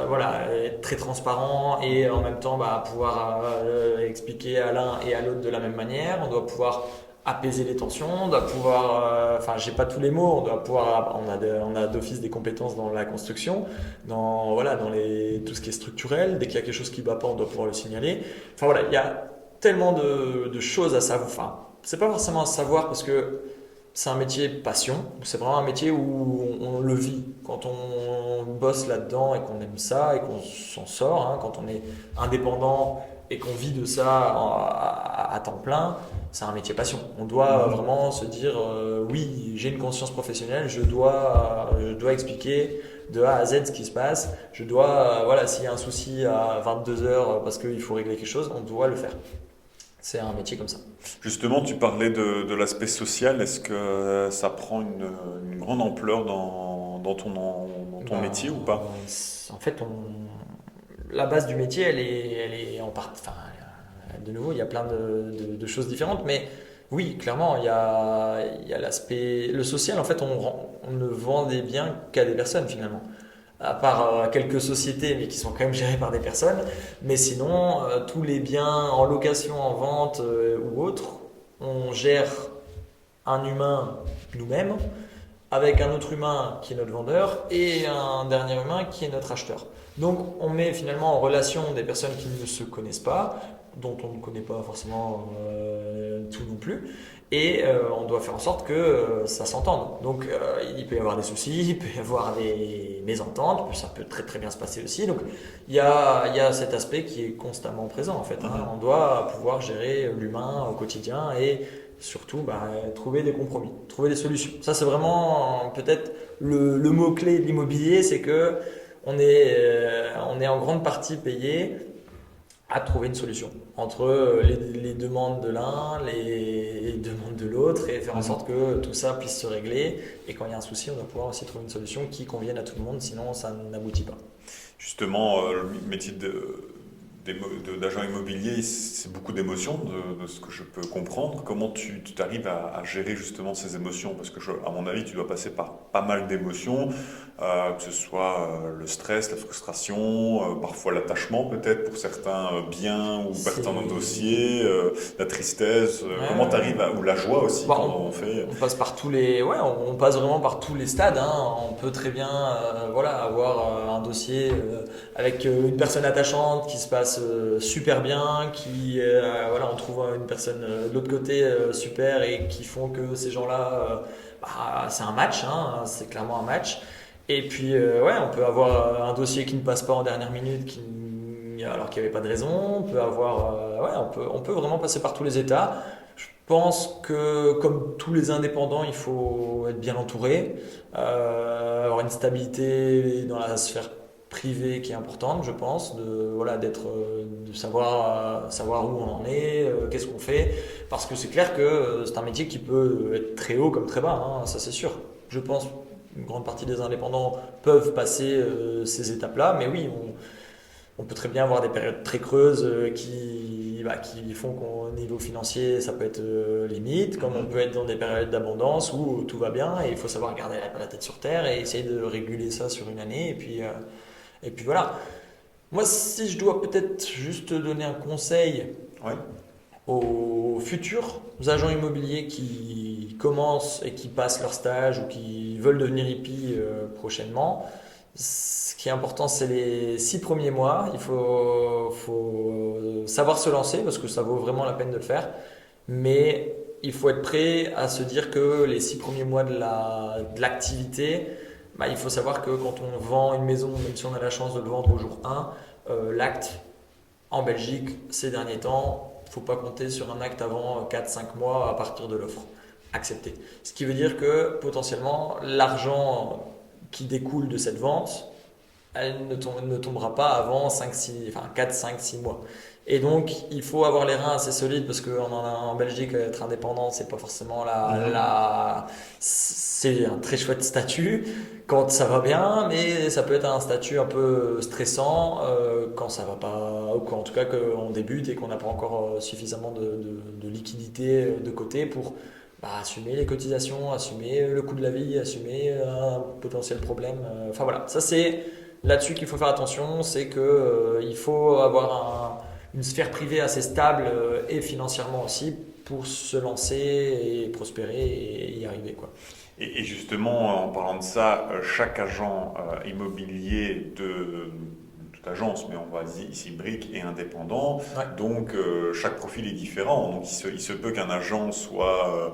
voilà, être très transparent et en même temps pouvoir expliquer à l'un et à l'autre de la même manière. On doit pouvoir apaiser les tensions, on doit pouvoir, enfin j'ai pas tous les mots, on a d'office des compétences dans la construction, voilà, tout ce qui est structurel. Dès qu'il y a quelque chose qui ne va pas, on doit pouvoir le signaler. Enfin voilà, il y a tellement de choses à savoir. Enfin, c'est pas forcément à savoir parce que c'est un métier passion, c'est vraiment un métier où on le vit. Quand on bosse là-dedans et qu'on aime ça et qu'on s'en sort, hein, quand on est indépendant, et qu'on vit de ça à temps plein, c'est un métier passion. On doit vraiment se dire oui, j'ai une conscience professionnelle, je dois expliquer de A à Z ce qui se passe, je dois, voilà, s'il y a un souci à 22 heures parce qu'il faut régler quelque chose, on doit le faire. C'est un métier comme ça. Justement, tu parlais de l'aspect social. Est-ce que ça prend une grande ampleur dans ton Ben, métier ou pas? en fait, la base du métier, elle est en part, enfin, de nouveau, il y a plein de choses différentes, mais oui, clairement, il y a l'aspect, le social, en fait, on ne vend des biens qu'à des personnes finalement. À part quelques sociétés, mais qui sont quand même gérées par des personnes. Mais sinon, tous les biens en location, en vente ou autres, on gère un humain nous-mêmes avec un autre humain qui est notre vendeur et un dernier humain qui est notre acheteur. Donc on met finalement en relation des personnes qui ne se connaissent pas, dont on ne connaît pas forcément tout non plus, et on doit faire en sorte que ça s'entende. Donc il peut y avoir des soucis, il peut y avoir des mésententes, ça peut très très bien se passer aussi. Donc il y a cet aspect qui est constamment présent en fait. On doit pouvoir gérer l'humain au quotidien et surtout trouver des compromis, trouver des solutions. Ça c'est vraiment peut-être le mot-clé de l'immobilier, c'est que on est en grande partie payé à trouver une solution entre les demandes de l'un, les demandes de l'autre et faire en sorte que tout ça puisse se régler. Et quand il y a un souci, on doit pouvoir aussi trouver une solution qui convienne à tout le monde, sinon ça n'aboutit pas. Justement, le métier d'agent immobilier, c'est beaucoup d'émotions, de ce que je peux comprendre. Comment tu t'arrives à gérer justement ces émotions? Parce que, à mon avis, tu dois passer par pas mal d'émotions, que ce soit le stress, la frustration, parfois l'attachement peut-être pour certains biens ou C'est... certains dossiers, la tristesse. Comment tu Ouais. arrives ou la joie aussi Bon, quand on fait. on passe par on passe vraiment par tous les stades, hein. On peut très bien, voilà, avoir un dossier avec une personne attachante qui se passe super bien, voilà, on trouve une personne de l'autre côté super et qui font que ces gens-là, c'est un match, hein, c'est clairement un match. Et puis, ouais, on peut avoir un dossier qui ne passe pas en dernière minute, alors qu'il n'y avait pas de raison. On peut avoir, ouais, on peut vraiment passer par tous les états. Je pense que, comme tous les indépendants, il faut être bien entouré, avoir une stabilité dans la sphère privée qui est importante, je pense, voilà, de savoir où on en est, qu'est-ce qu'on fait, parce que c'est clair que c'est un métier qui peut être très haut comme très bas, hein, ça c'est sûr. Je pense une grande partie des indépendants peuvent passer ces étapes-là, mais oui, on peut très bien avoir des périodes très creuses qui font qu'au niveau financier, ça peut être limite, comme on peut être dans des périodes d'abondance où tout va bien et il faut savoir garder la tête sur terre et essayer de réguler ça sur une année. Et puis voilà. Moi, si je dois peut-être juste donner un conseil Ouais. aux futurs agents immobiliers qui commencent et qui passent leur stage ou qui veulent devenir hippies prochainement, ce qui est important, c'est les 6 premiers mois. Il faut savoir se lancer parce que ça vaut vraiment la peine de le faire. Mais il faut être prêt à se dire que les 6 premiers mois de l'activité, il faut savoir que quand on vend une maison, même si on a la chance de le vendre au jour 1, l'acte en Belgique, ces derniers temps, il ne faut pas compter sur un acte avant 4 5 mois à partir de l'offre acceptée. Ce qui veut dire que potentiellement, l'argent qui découle de cette vente, elle ne tombera pas avant 4 5 6 mois. Et donc, il faut avoir les reins assez solides parce en Belgique, être indépendant, c'est pas forcément c'est un très chouette statut quand ça va bien, mais ça peut être un statut un peu stressant quand ça va pas, ou en tout cas qu'on débute et qu'on n'a pas encore suffisamment de liquidité de côté pour assumer les cotisations, assumer le coût de la vie, assumer un potentiel problème. Enfin voilà, ça c'est là-dessus qu'il faut faire attention, c'est que il faut avoir une sphère privée assez stable et financièrement aussi pour se lancer et prospérer et y arriver, quoi. Et justement, en parlant de ça, chaque agent immobilier de toute agence, mais on va dire ici brique, est indépendant. Ouais. Donc chaque profil est différent. Donc il se peut qu'un agent soit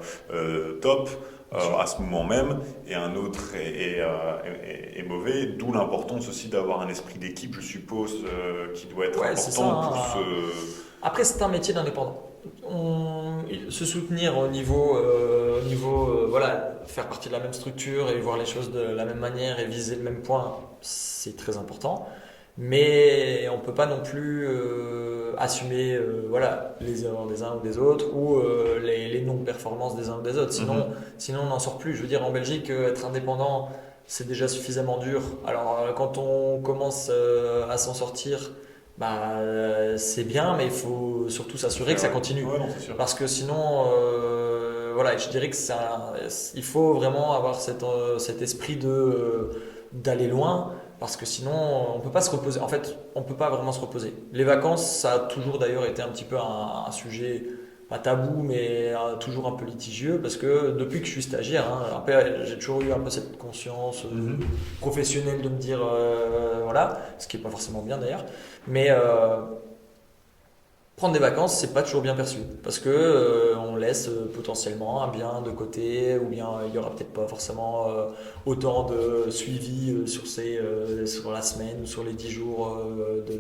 top Bien sûr. à ce moment même, et un autre est mauvais. D'où l'importance aussi d'avoir un esprit d'équipe, je suppose, qui doit être Ouais, c'est ça, important pour hein. Après, c'est un métier d'indépendant. Se soutenir voilà, faire partie de la même structure et voir les choses de la même manière et viser le même point, c'est très important. Mais on ne peut pas non plus assumer voilà, les erreurs des uns ou des autres ou les non-performances des uns ou des autres. Mhm. Sinon, on n'en sort plus. Je veux dire, en Belgique, être indépendant, c'est déjà suffisamment dur. Alors, quand on commence à s'en sortir, bah, c'est bien, mais il faut surtout s'assurer que ça continue. Ouais, non, c'est sûr. Parce que sinon, voilà, je dirais que il faut vraiment avoir cet esprit d'aller loin, parce que sinon, on peut pas se reposer. En fait, on peut pas vraiment se reposer. Les vacances, ça a toujours d'ailleurs été un petit peu un sujet, pas tabou, mais toujours un peu litigieux, parce que depuis que je suis stagiaire, hein, après, j'ai toujours eu un peu cette conscience Mhm. professionnelle de me dire, voilà, ce qui est pas forcément bien d'ailleurs, mais prendre des vacances, c'est pas toujours bien perçu parce que on laisse potentiellement un bien de côté ou bien il y aura peut-être pas forcément autant de suivi sur la semaine ou sur les 10 jours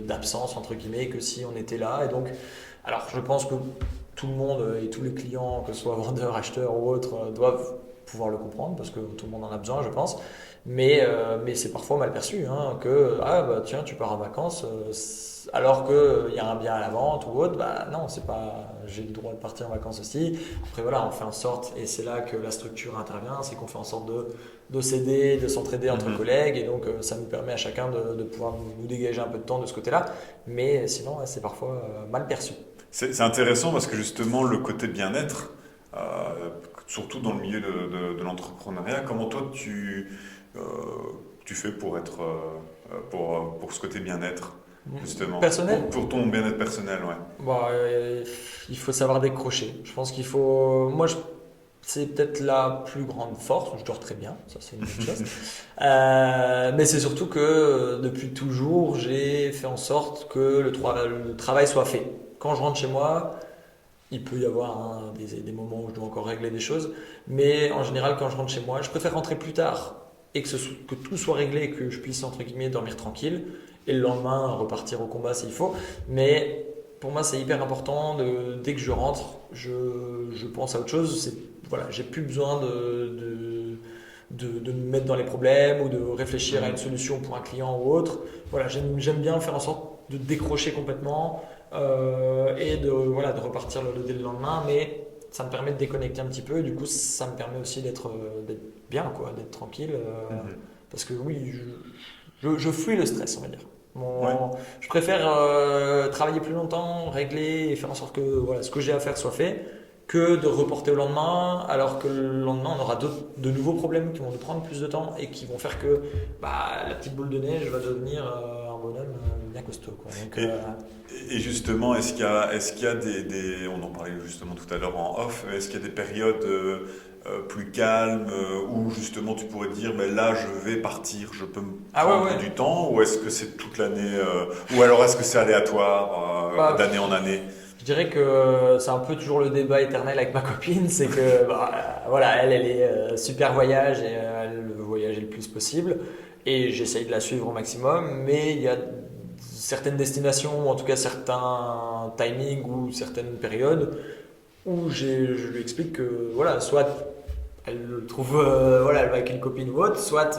d'absence entre guillemets que si on était là et donc alors je pense que tout le monde et tous les clients que ce soit vendeurs, acheteurs ou autres doivent pouvoir le comprendre parce que tout le monde en a besoin je pense mais c'est parfois mal perçu hein, que ah bah tiens tu pars en vacances alors qu'il y a un bien à la vente ou autre, bah non, c'est pas. J'ai le droit de partir en vacances aussi. Après voilà, on fait en sorte, et c'est là que la structure intervient, c'est qu'on fait en sorte de s'aider, de s'entraider entre Mhm. collègues, et donc ça nous permet à chacun de pouvoir nous dégager un peu de temps de ce côté-là. Mais sinon, ouais, c'est parfois mal perçu. C'est intéressant parce que justement, le côté bien-être, surtout dans le milieu de l'entrepreneuriat, comment toi euh, tu fais pour être, pour ce côté bien-être, justement, Personnel, pour ton bien-être personnel, ouais. bah, il faut savoir décrocher. Je pense qu'il faut. C'est peut-être la plus grande force. Je dors très bien, ça c'est une bonne chose. Mais c'est surtout que depuis toujours, j'ai fait en sorte que le travail soit fait. Quand je rentre chez moi, il peut y avoir hein, des moments où je dois encore régler des choses, mais en général, quand je rentre chez moi, je préfère rentrer plus tard et que tout soit réglé et que je puisse, entre guillemets, dormir tranquille, et le lendemain repartir au combat s'il faut. Mais pour moi, c'est hyper important, dès que je rentre, je pense à autre chose. Voilà, j'ai plus besoin de me mettre dans les problèmes ou de réfléchir à une Mhm. solution pour un client ou autre. Voilà, j'aime bien faire en sorte de décrocher complètement et voilà, de repartir dès le lendemain, mais ça me permet de déconnecter un petit peu et du coup ça me permet aussi d'être bien, quoi, d'être tranquille. Mhm. Parce que oui, je fuis le stress, on va dire. Ouais. Je préfère travailler plus longtemps, régler et faire en sorte que voilà, ce que j'ai à faire soit fait, que de reporter au lendemain, alors que le lendemain on aura de nouveaux problèmes qui vont nous prendre plus de temps et qui vont faire que bah, la petite boule de neige va devenir un bonhomme bien costaud, quoi. Donc, Et, et justement, est-ce qu'il y a on en parlait justement tout à l'heure en off, est-ce qu'il y a des périodes plus calmes où justement tu pourrais dire, mais là je vais partir, je peux me ah ouais, prendre ouais. du temps, ou est-ce que c'est toute l'année, ou alors est-ce que c'est aléatoire Bah, d'année en année? je dirais que c'est un peu toujours le débat éternel avec ma copine, c'est que bah, voilà, elle est super voyage et elle veut voyager le plus possible et j'essaye de la suivre au maximum, mais il y a certaines destinations ou en tout cas certains timings ou certaines périodes où je lui explique que voilà, soit elle le trouve voilà, elle va avec une copine ou autre, soit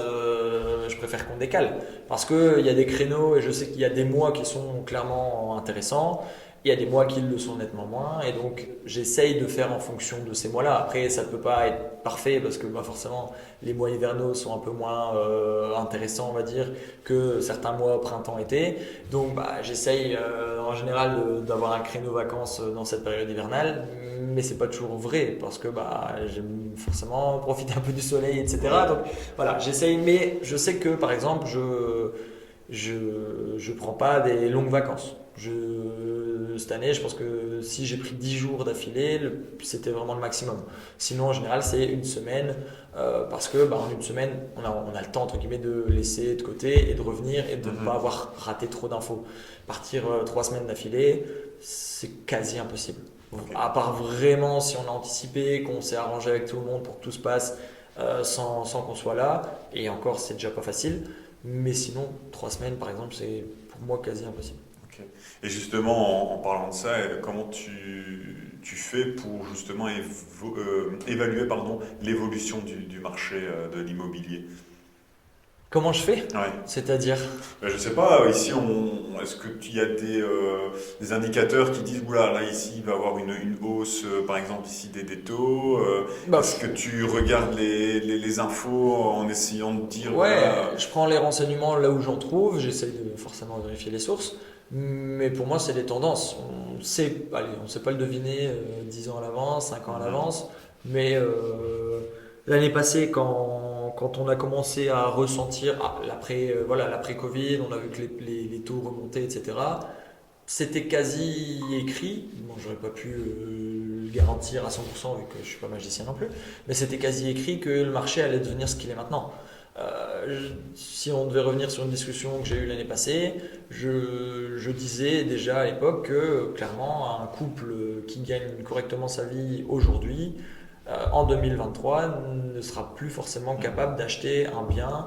je préfère qu'on décale parce qu'il y a des créneaux et je sais qu'il y a des mois qui sont clairement intéressants. Il y a des mois qui le sont nettement moins et donc j'essaye de faire en fonction de ces mois-là. Après, ça ne peut pas être parfait parce que bah, forcément les mois hivernaux sont un peu moins intéressants, on va dire, que certains mois printemps-été. Donc bah, j'essaye en général d'avoir un créneau vacances dans cette période hivernale, mais c'est pas toujours vrai parce que bah, j'aime forcément profiter un peu du soleil, etc. Ouais. Donc voilà, j'essaye, mais je sais que par exemple, je je prends pas des longues vacances. Cette année, je pense que si j'ai pris 10 jours d'affilée, c'était vraiment le maximum. Sinon, en général, c'est une semaine parce que bah, en une semaine, on a le temps entre guillemets de laisser de côté et de revenir et de ne pas Mhm. avoir raté trop d'infos. Partir 3 semaines d'affilée, c'est quasi impossible. Ok. À part vraiment si on a anticipé, qu'on s'est arrangé avec tout le monde pour que tout se passe sans qu'on soit là. Et encore, c'est déjà pas facile. Mais sinon, 3 semaines par exemple, c'est pour moi quasi impossible. Ok. Et justement, en parlant de ça, comment tu fais pour justement évaluer l'évolution du marché de l'immobilier? Comment je fais? Ouais. C'est-à-dire, Je sais pas, ici, est-ce qu'il y a des indicateurs qui disent, oula, là, ici, il va y avoir une hausse, par exemple, ici, des taux. bah, Est-ce que tu regardes les infos en essayant de dire, ouais, voilà. je prends les renseignements là où j'en trouve, j'essaye de forcément vérifier les sources, mais pour moi c'est des tendances. On sait pas le deviner 10 ans à l'avance, 5 ans à Mhm. l'avance, mais l'année passée quand on a commencé à ressentir l'après-Covid, on a vu que les taux remontaient, etc. C'était quasi écrit, bon j'aurais pas pu le garantir à 100% vu que je suis pas magicien non plus, mais c'était quasi écrit que le marché allait devenir ce qu'il est maintenant. Si on devait revenir sur une discussion que j'ai eue l'année passée, je disais déjà à l'époque que clairement un couple qui gagne correctement sa vie aujourd'hui, en 2023, ne sera plus forcément capable d'acheter un bien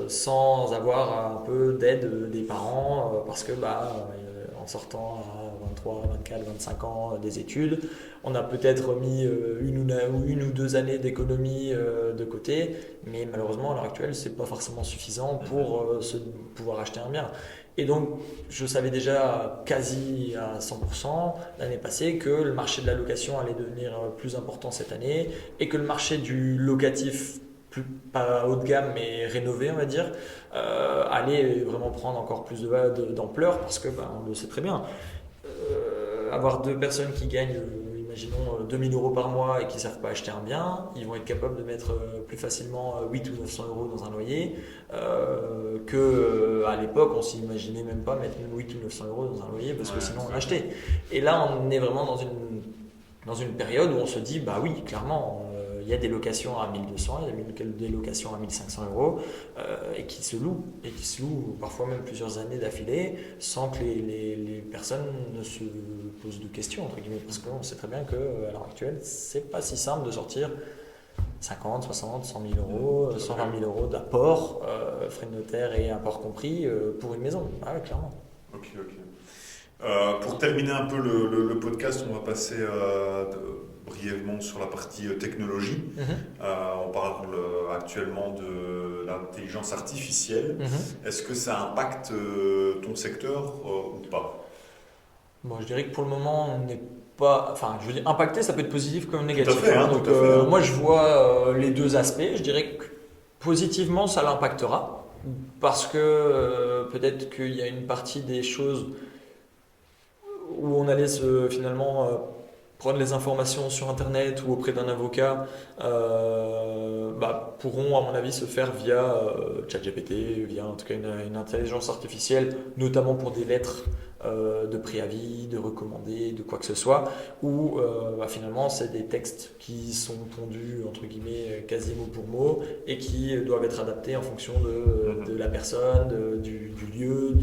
sans avoir un peu d'aide des parents parce que en sortant à 23, 24, 25 ans des études, on a peut-être mis une ou 2 années d'économie de côté, mais malheureusement à l'heure actuelle c'est pas forcément suffisant pour pouvoir acheter un bien. Et donc je savais déjà quasi à 100% l'année passée que le marché de la location allait devenir plus important cette année et que le marché du locatif pas haut de gamme mais rénové on va dire allait vraiment prendre encore plus d'ampleur parce que on le sait très bien, avoir deux personnes qui gagnent, imaginons, 2000 euros par mois et qui ne savent pas acheter un bien, ils vont être capables de mettre plus facilement 8 ou 900 euros dans un loyer que à l'époque on s'imaginait même pas mettre même 8 ou 900 euros dans un loyer parce que Ouais, sinon c'est on vrai. l'achetait. Et là on est vraiment dans une période où on se dit bah oui clairement il y a des locations à 1200, il y a des locations à 1500 euros et qui se louent parfois même plusieurs années d'affilée sans que les personnes ne se posent de questions entre guillemets parce qu'on sait très bien que à l'heure actuelle c'est pas si simple de sortir 50, 60, 100 000 euros, Tout à 120 fait. 000 euros d'apport, frais de notaire et apport compris pour une maison. Ah ouais, clairement. Ok, ok. Pour terminer un peu le podcast, on va passer brièvement sur la partie technologie. Mhm, On parle actuellement de l'intelligence artificielle. mhm. Est-ce que ça impacte ton secteur ou pas? Bon, je dirais que pour le moment, on n'est pas. Enfin, je veux dire, impacté, ça peut être positif comme Tout à négatif, fait, hein. hein, Donc, tout à fait, hein. moi, je vois les deux aspects. Je dirais que positivement, ça l'impactera. Parce que peut-être qu'il y a une partie des choses où on allait finalement prendre les informations sur Internet ou auprès d'un avocat pourront, à mon avis, se faire via ChatGPT, via en tout cas une intelligence artificielle, notamment pour des lettres de préavis, de recommandés, de quoi que ce soit, où finalement c'est des textes qui sont pondus entre guillemets quasi mot pour mot et qui doivent être adaptés en fonction de Mhm. la personne, du lieu,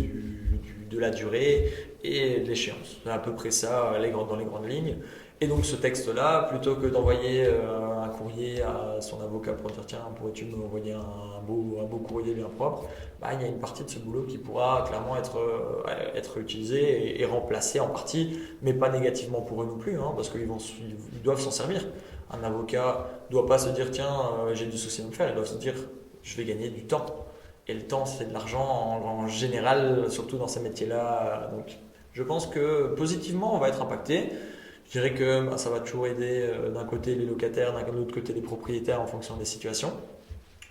de la durée et de l'échéance. C'est à peu près ça dans les grandes lignes. Et donc ce texte-là, plutôt que d'envoyer un courrier à son avocat pour dire tiens, pourrais-tu me envoyer un beau courrier bien propre, il y a une partie de ce boulot qui pourra clairement être utilisée et remplacée en partie, mais pas négativement pour eux non plus, hein, parce ils doivent s'en servir. Un avocat ne doit pas se dire tiens, j'ai du souci à me faire, il doit se dire je vais gagner du temps. Et le temps, c'est de l'argent en général, surtout dans ces métiers-là. Donc, je pense que positivement, on va être impacté. Je dirais que ça va toujours aider d'un côté les locataires, d'un autre côté les propriétaires en fonction des situations.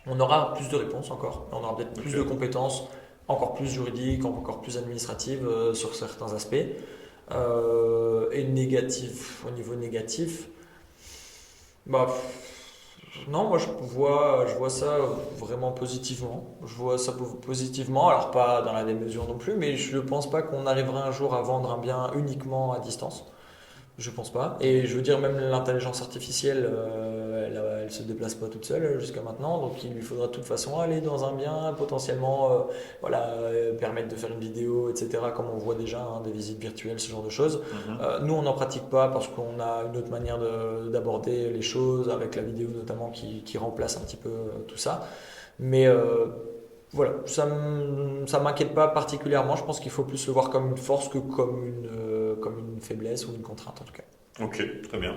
On aura plus de réponses encore, on aura peut-être plus de Ok. compétences, encore plus juridiques, encore plus administratives sur certains aspects. Et négatif, au niveau négatif, bah, non, moi je vois ça vraiment positivement. Je vois ça positivement, alors pas dans la démesure non plus, mais je ne pense pas qu'on arrivera un jour à vendre un bien uniquement à distance. Je pense pas. Et je veux dire, même l'intelligence artificielle, elle se déplace pas toute seule jusqu'à maintenant. Donc il lui faudra de toute façon aller dans un bien, potentiellement voilà, permettre de faire une vidéo, etc. Comme on voit déjà, hein, des visites virtuelles, ce genre de choses. Mhm. Nous, on n'en pratique pas parce qu'on a une autre manière d'aborder les choses, avec la vidéo notamment qui remplace un petit peu tout ça. Mais voilà, ça m'inquiète pas particulièrement. Je pense qu'il faut plus le voir comme une force que comme une faiblesse ou une contrainte en tout cas. Ok, très bien.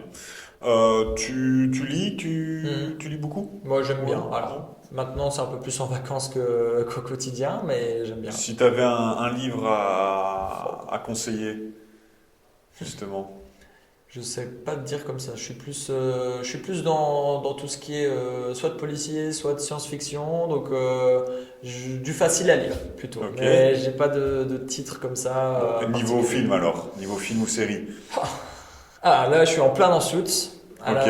Tu lis, Mhm. tu lis beaucoup? Moi j'aime Ouais. bien. Alors maintenant c'est un peu plus en vacances qu'au quotidien, mais j'aime bien. Si tu avais un livre à conseiller, justement. Je sais pas te dire comme ça. Je suis plus dans tout ce qui est soit de policier, soit de science-fiction. Donc du facile à lire plutôt. Ok. Mais j'ai pas de titre comme ça Bon, niveau particulier. film alors, niveau film ou série. Ah, là, je suis en plein dans Suits. Ah, Ok.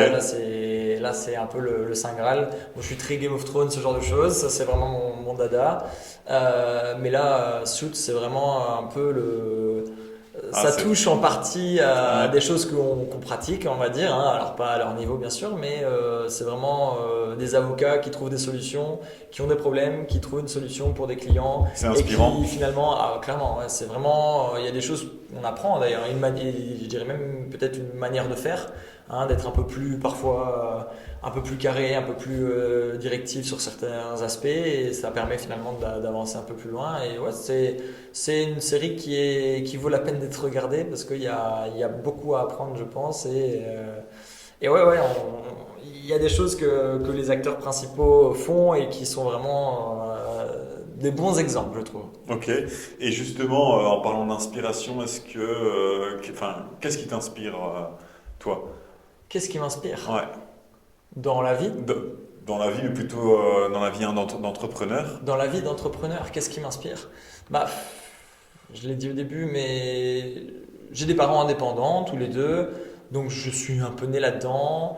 là, c'est un peu le Saint Graal. Moi, je suis très Game of Thrones, ce genre de choses. Ça, c'est vraiment mon dada. Mais là, Suits, c'est vraiment un peu Ah, ça c'est. touche en partie à Ouais. des choses qu'on pratique, on va dire, hein. Alors pas à leur niveau bien sûr, mais c'est vraiment des avocats qui trouvent des solutions, qui ont des problèmes, qui trouvent une solution pour des clients C'est et qui inspirant. finalement, ah, clairement, ouais, c'est vraiment, il y a des choses qu'on apprend d'ailleurs, je dirais même peut-être une manière de faire, hein, d'être un peu plus parfois un peu plus carré, un peu plus directif sur certains aspects et ça permet finalement d'avancer un peu plus loin et ouais, c'est une série qui vaut la peine d'être regardée parce qu'il y a beaucoup à apprendre, je pense. Et ouais, ouais, il y a des choses que les acteurs principaux font et qui sont vraiment des bons exemples, je trouve. Ok. Et justement, en parlant d'inspiration, enfin, qu'est-ce qui t'inspire, toi? Qu'est-ce qui m'inspire Ouais. dans la vie? Dans la vie, mais plutôt dans la vie d'entrepreneur. Dans la vie d'entrepreneur, qu'est-ce qui m'inspire? Bah, je l'ai dit au début, mais j'ai des parents indépendants, tous les deux, donc je suis un peu né là-dedans.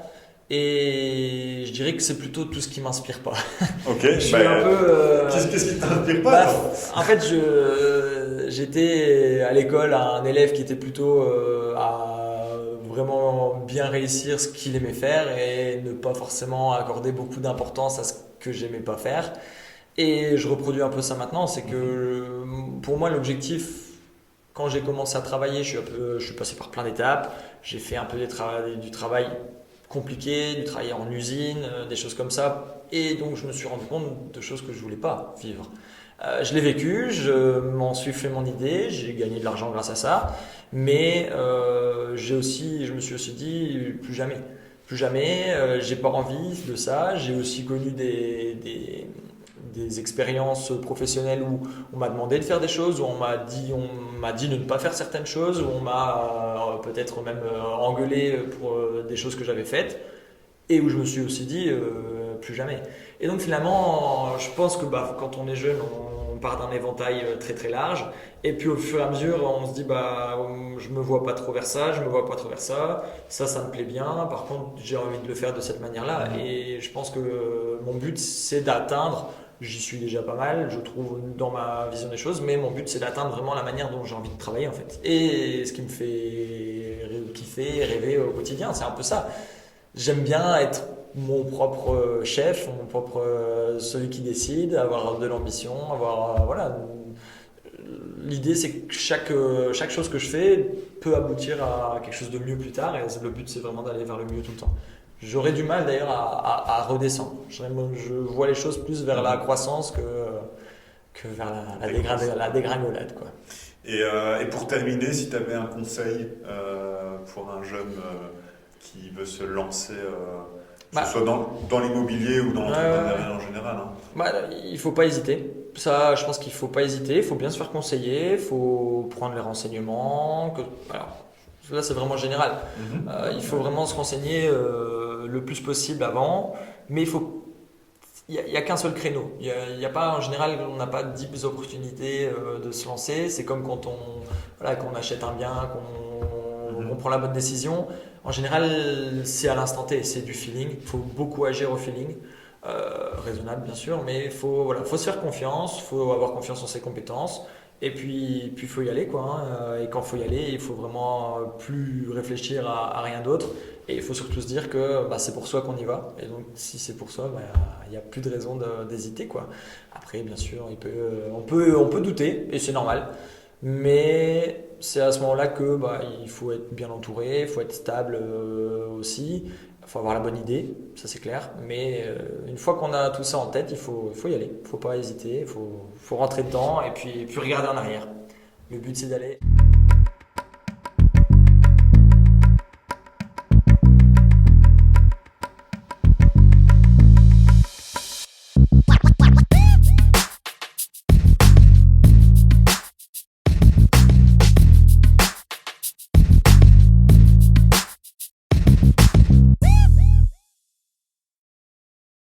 Et je dirais que c'est plutôt tout ce qui m'inspire pas. Ok. Je suis un Ben, peu. qu'est-ce qui t'inspire pas, Bah, toi? en fait, j'étais à l'école un élève qui était plutôt à vraiment bien réussir ce qu'il aimait faire et ne pas forcément accorder beaucoup d'importance à ce que j'aimais pas faire. Et je reproduis un peu ça maintenant, c'est que pour moi l'objectif, quand j'ai commencé à travailler, je suis passé par plein d'étapes, j'ai fait un peu du travail compliqué, du travail en usine, des choses comme ça, et donc je me suis rendu compte de choses que je voulais pas vivre. Je l'ai vécu, je m'en suis fait mon idée, j'ai gagné de l'argent grâce à ça, mais je me suis aussi dit plus jamais. Plus jamais, j'ai pas envie de ça. J'ai aussi connu des expériences professionnelles où on m'a demandé de faire des choses, où on m'a dit de ne pas faire certaines choses, où on m'a peut-être même engueulé pour des choses que j'avais faites et où je me suis aussi dit plus jamais. Et donc finalement, je pense que bah, quand on est jeune, on part d'un éventail très très large, et puis au fur et à mesure, on se dit bah je me vois pas trop vers ça, je me vois pas trop vers ça, ça me plaît bien. Par contre, j'ai envie de le faire de cette manière-là, et je pense que mon but c'est d'atteindre. J'y suis déjà pas mal, je trouve, dans ma vision des choses, mais mon but c'est d'atteindre vraiment la manière dont j'ai envie de travailler en fait. Et ce qui me fait kiffer, rêver au quotidien, c'est un peu ça. J'aime bien être mon propre chef, mon propre celui qui décide, avoir de l'ambition, avoir voilà. L'idée c'est que chaque chose que je fais peut aboutir à quelque chose de mieux plus tard et le but c'est vraiment d'aller vers le mieux tout le temps. J'aurais du mal d'ailleurs à redescendre. Je vois les choses plus vers la croissance que vers la dégringolade quoi. Et pour terminer, si tu avais un conseil pour un jeune qui veut se lancer, que ce Bah, soit dans l'immobilier ou dans euh, l'entrepreneuriat en général, hein. Bah, il faut pas hésiter. Ça, je pense qu'il faut pas hésiter. Il faut bien se faire conseiller. Il faut prendre les renseignements. Alors, là, c'est vraiment général. Mhm. Il faut vraiment se renseigner le plus possible avant. Mais il y a qu'un seul créneau. Il y a pas, en général, on n'a pas 10 opportunités de se lancer. C'est comme quand voilà, qu'on achète un bien, qu'on Mhm. prend la bonne décision. En général, c'est à l'instant T. C'est du feeling. Il faut beaucoup agir au feeling. Raisonnable bien sûr, mais il faut, voilà, faut se faire confiance, il faut avoir confiance en ses compétences puis il faut y aller, quoi, hein. Et quand il faut y aller, il faut vraiment plus réfléchir à rien d'autre. Et il faut surtout se dire que bah, c'est pour soi qu'on y va. Et donc, si c'est pour soi, bah, il n'y a plus de raison d'hésiter, quoi. Après, bien sûr, on peut douter, et c'est normal. Mais c'est à ce moment-là que bah, il faut être bien entouré, il faut être stable aussi. Il faut avoir la bonne idée, ça c'est clair. Mais une fois qu'on a tout ça en tête, il faut y aller. Il ne faut pas hésiter, faut rentrer dedans et puis regarder en arrière. Le but c'est d'aller.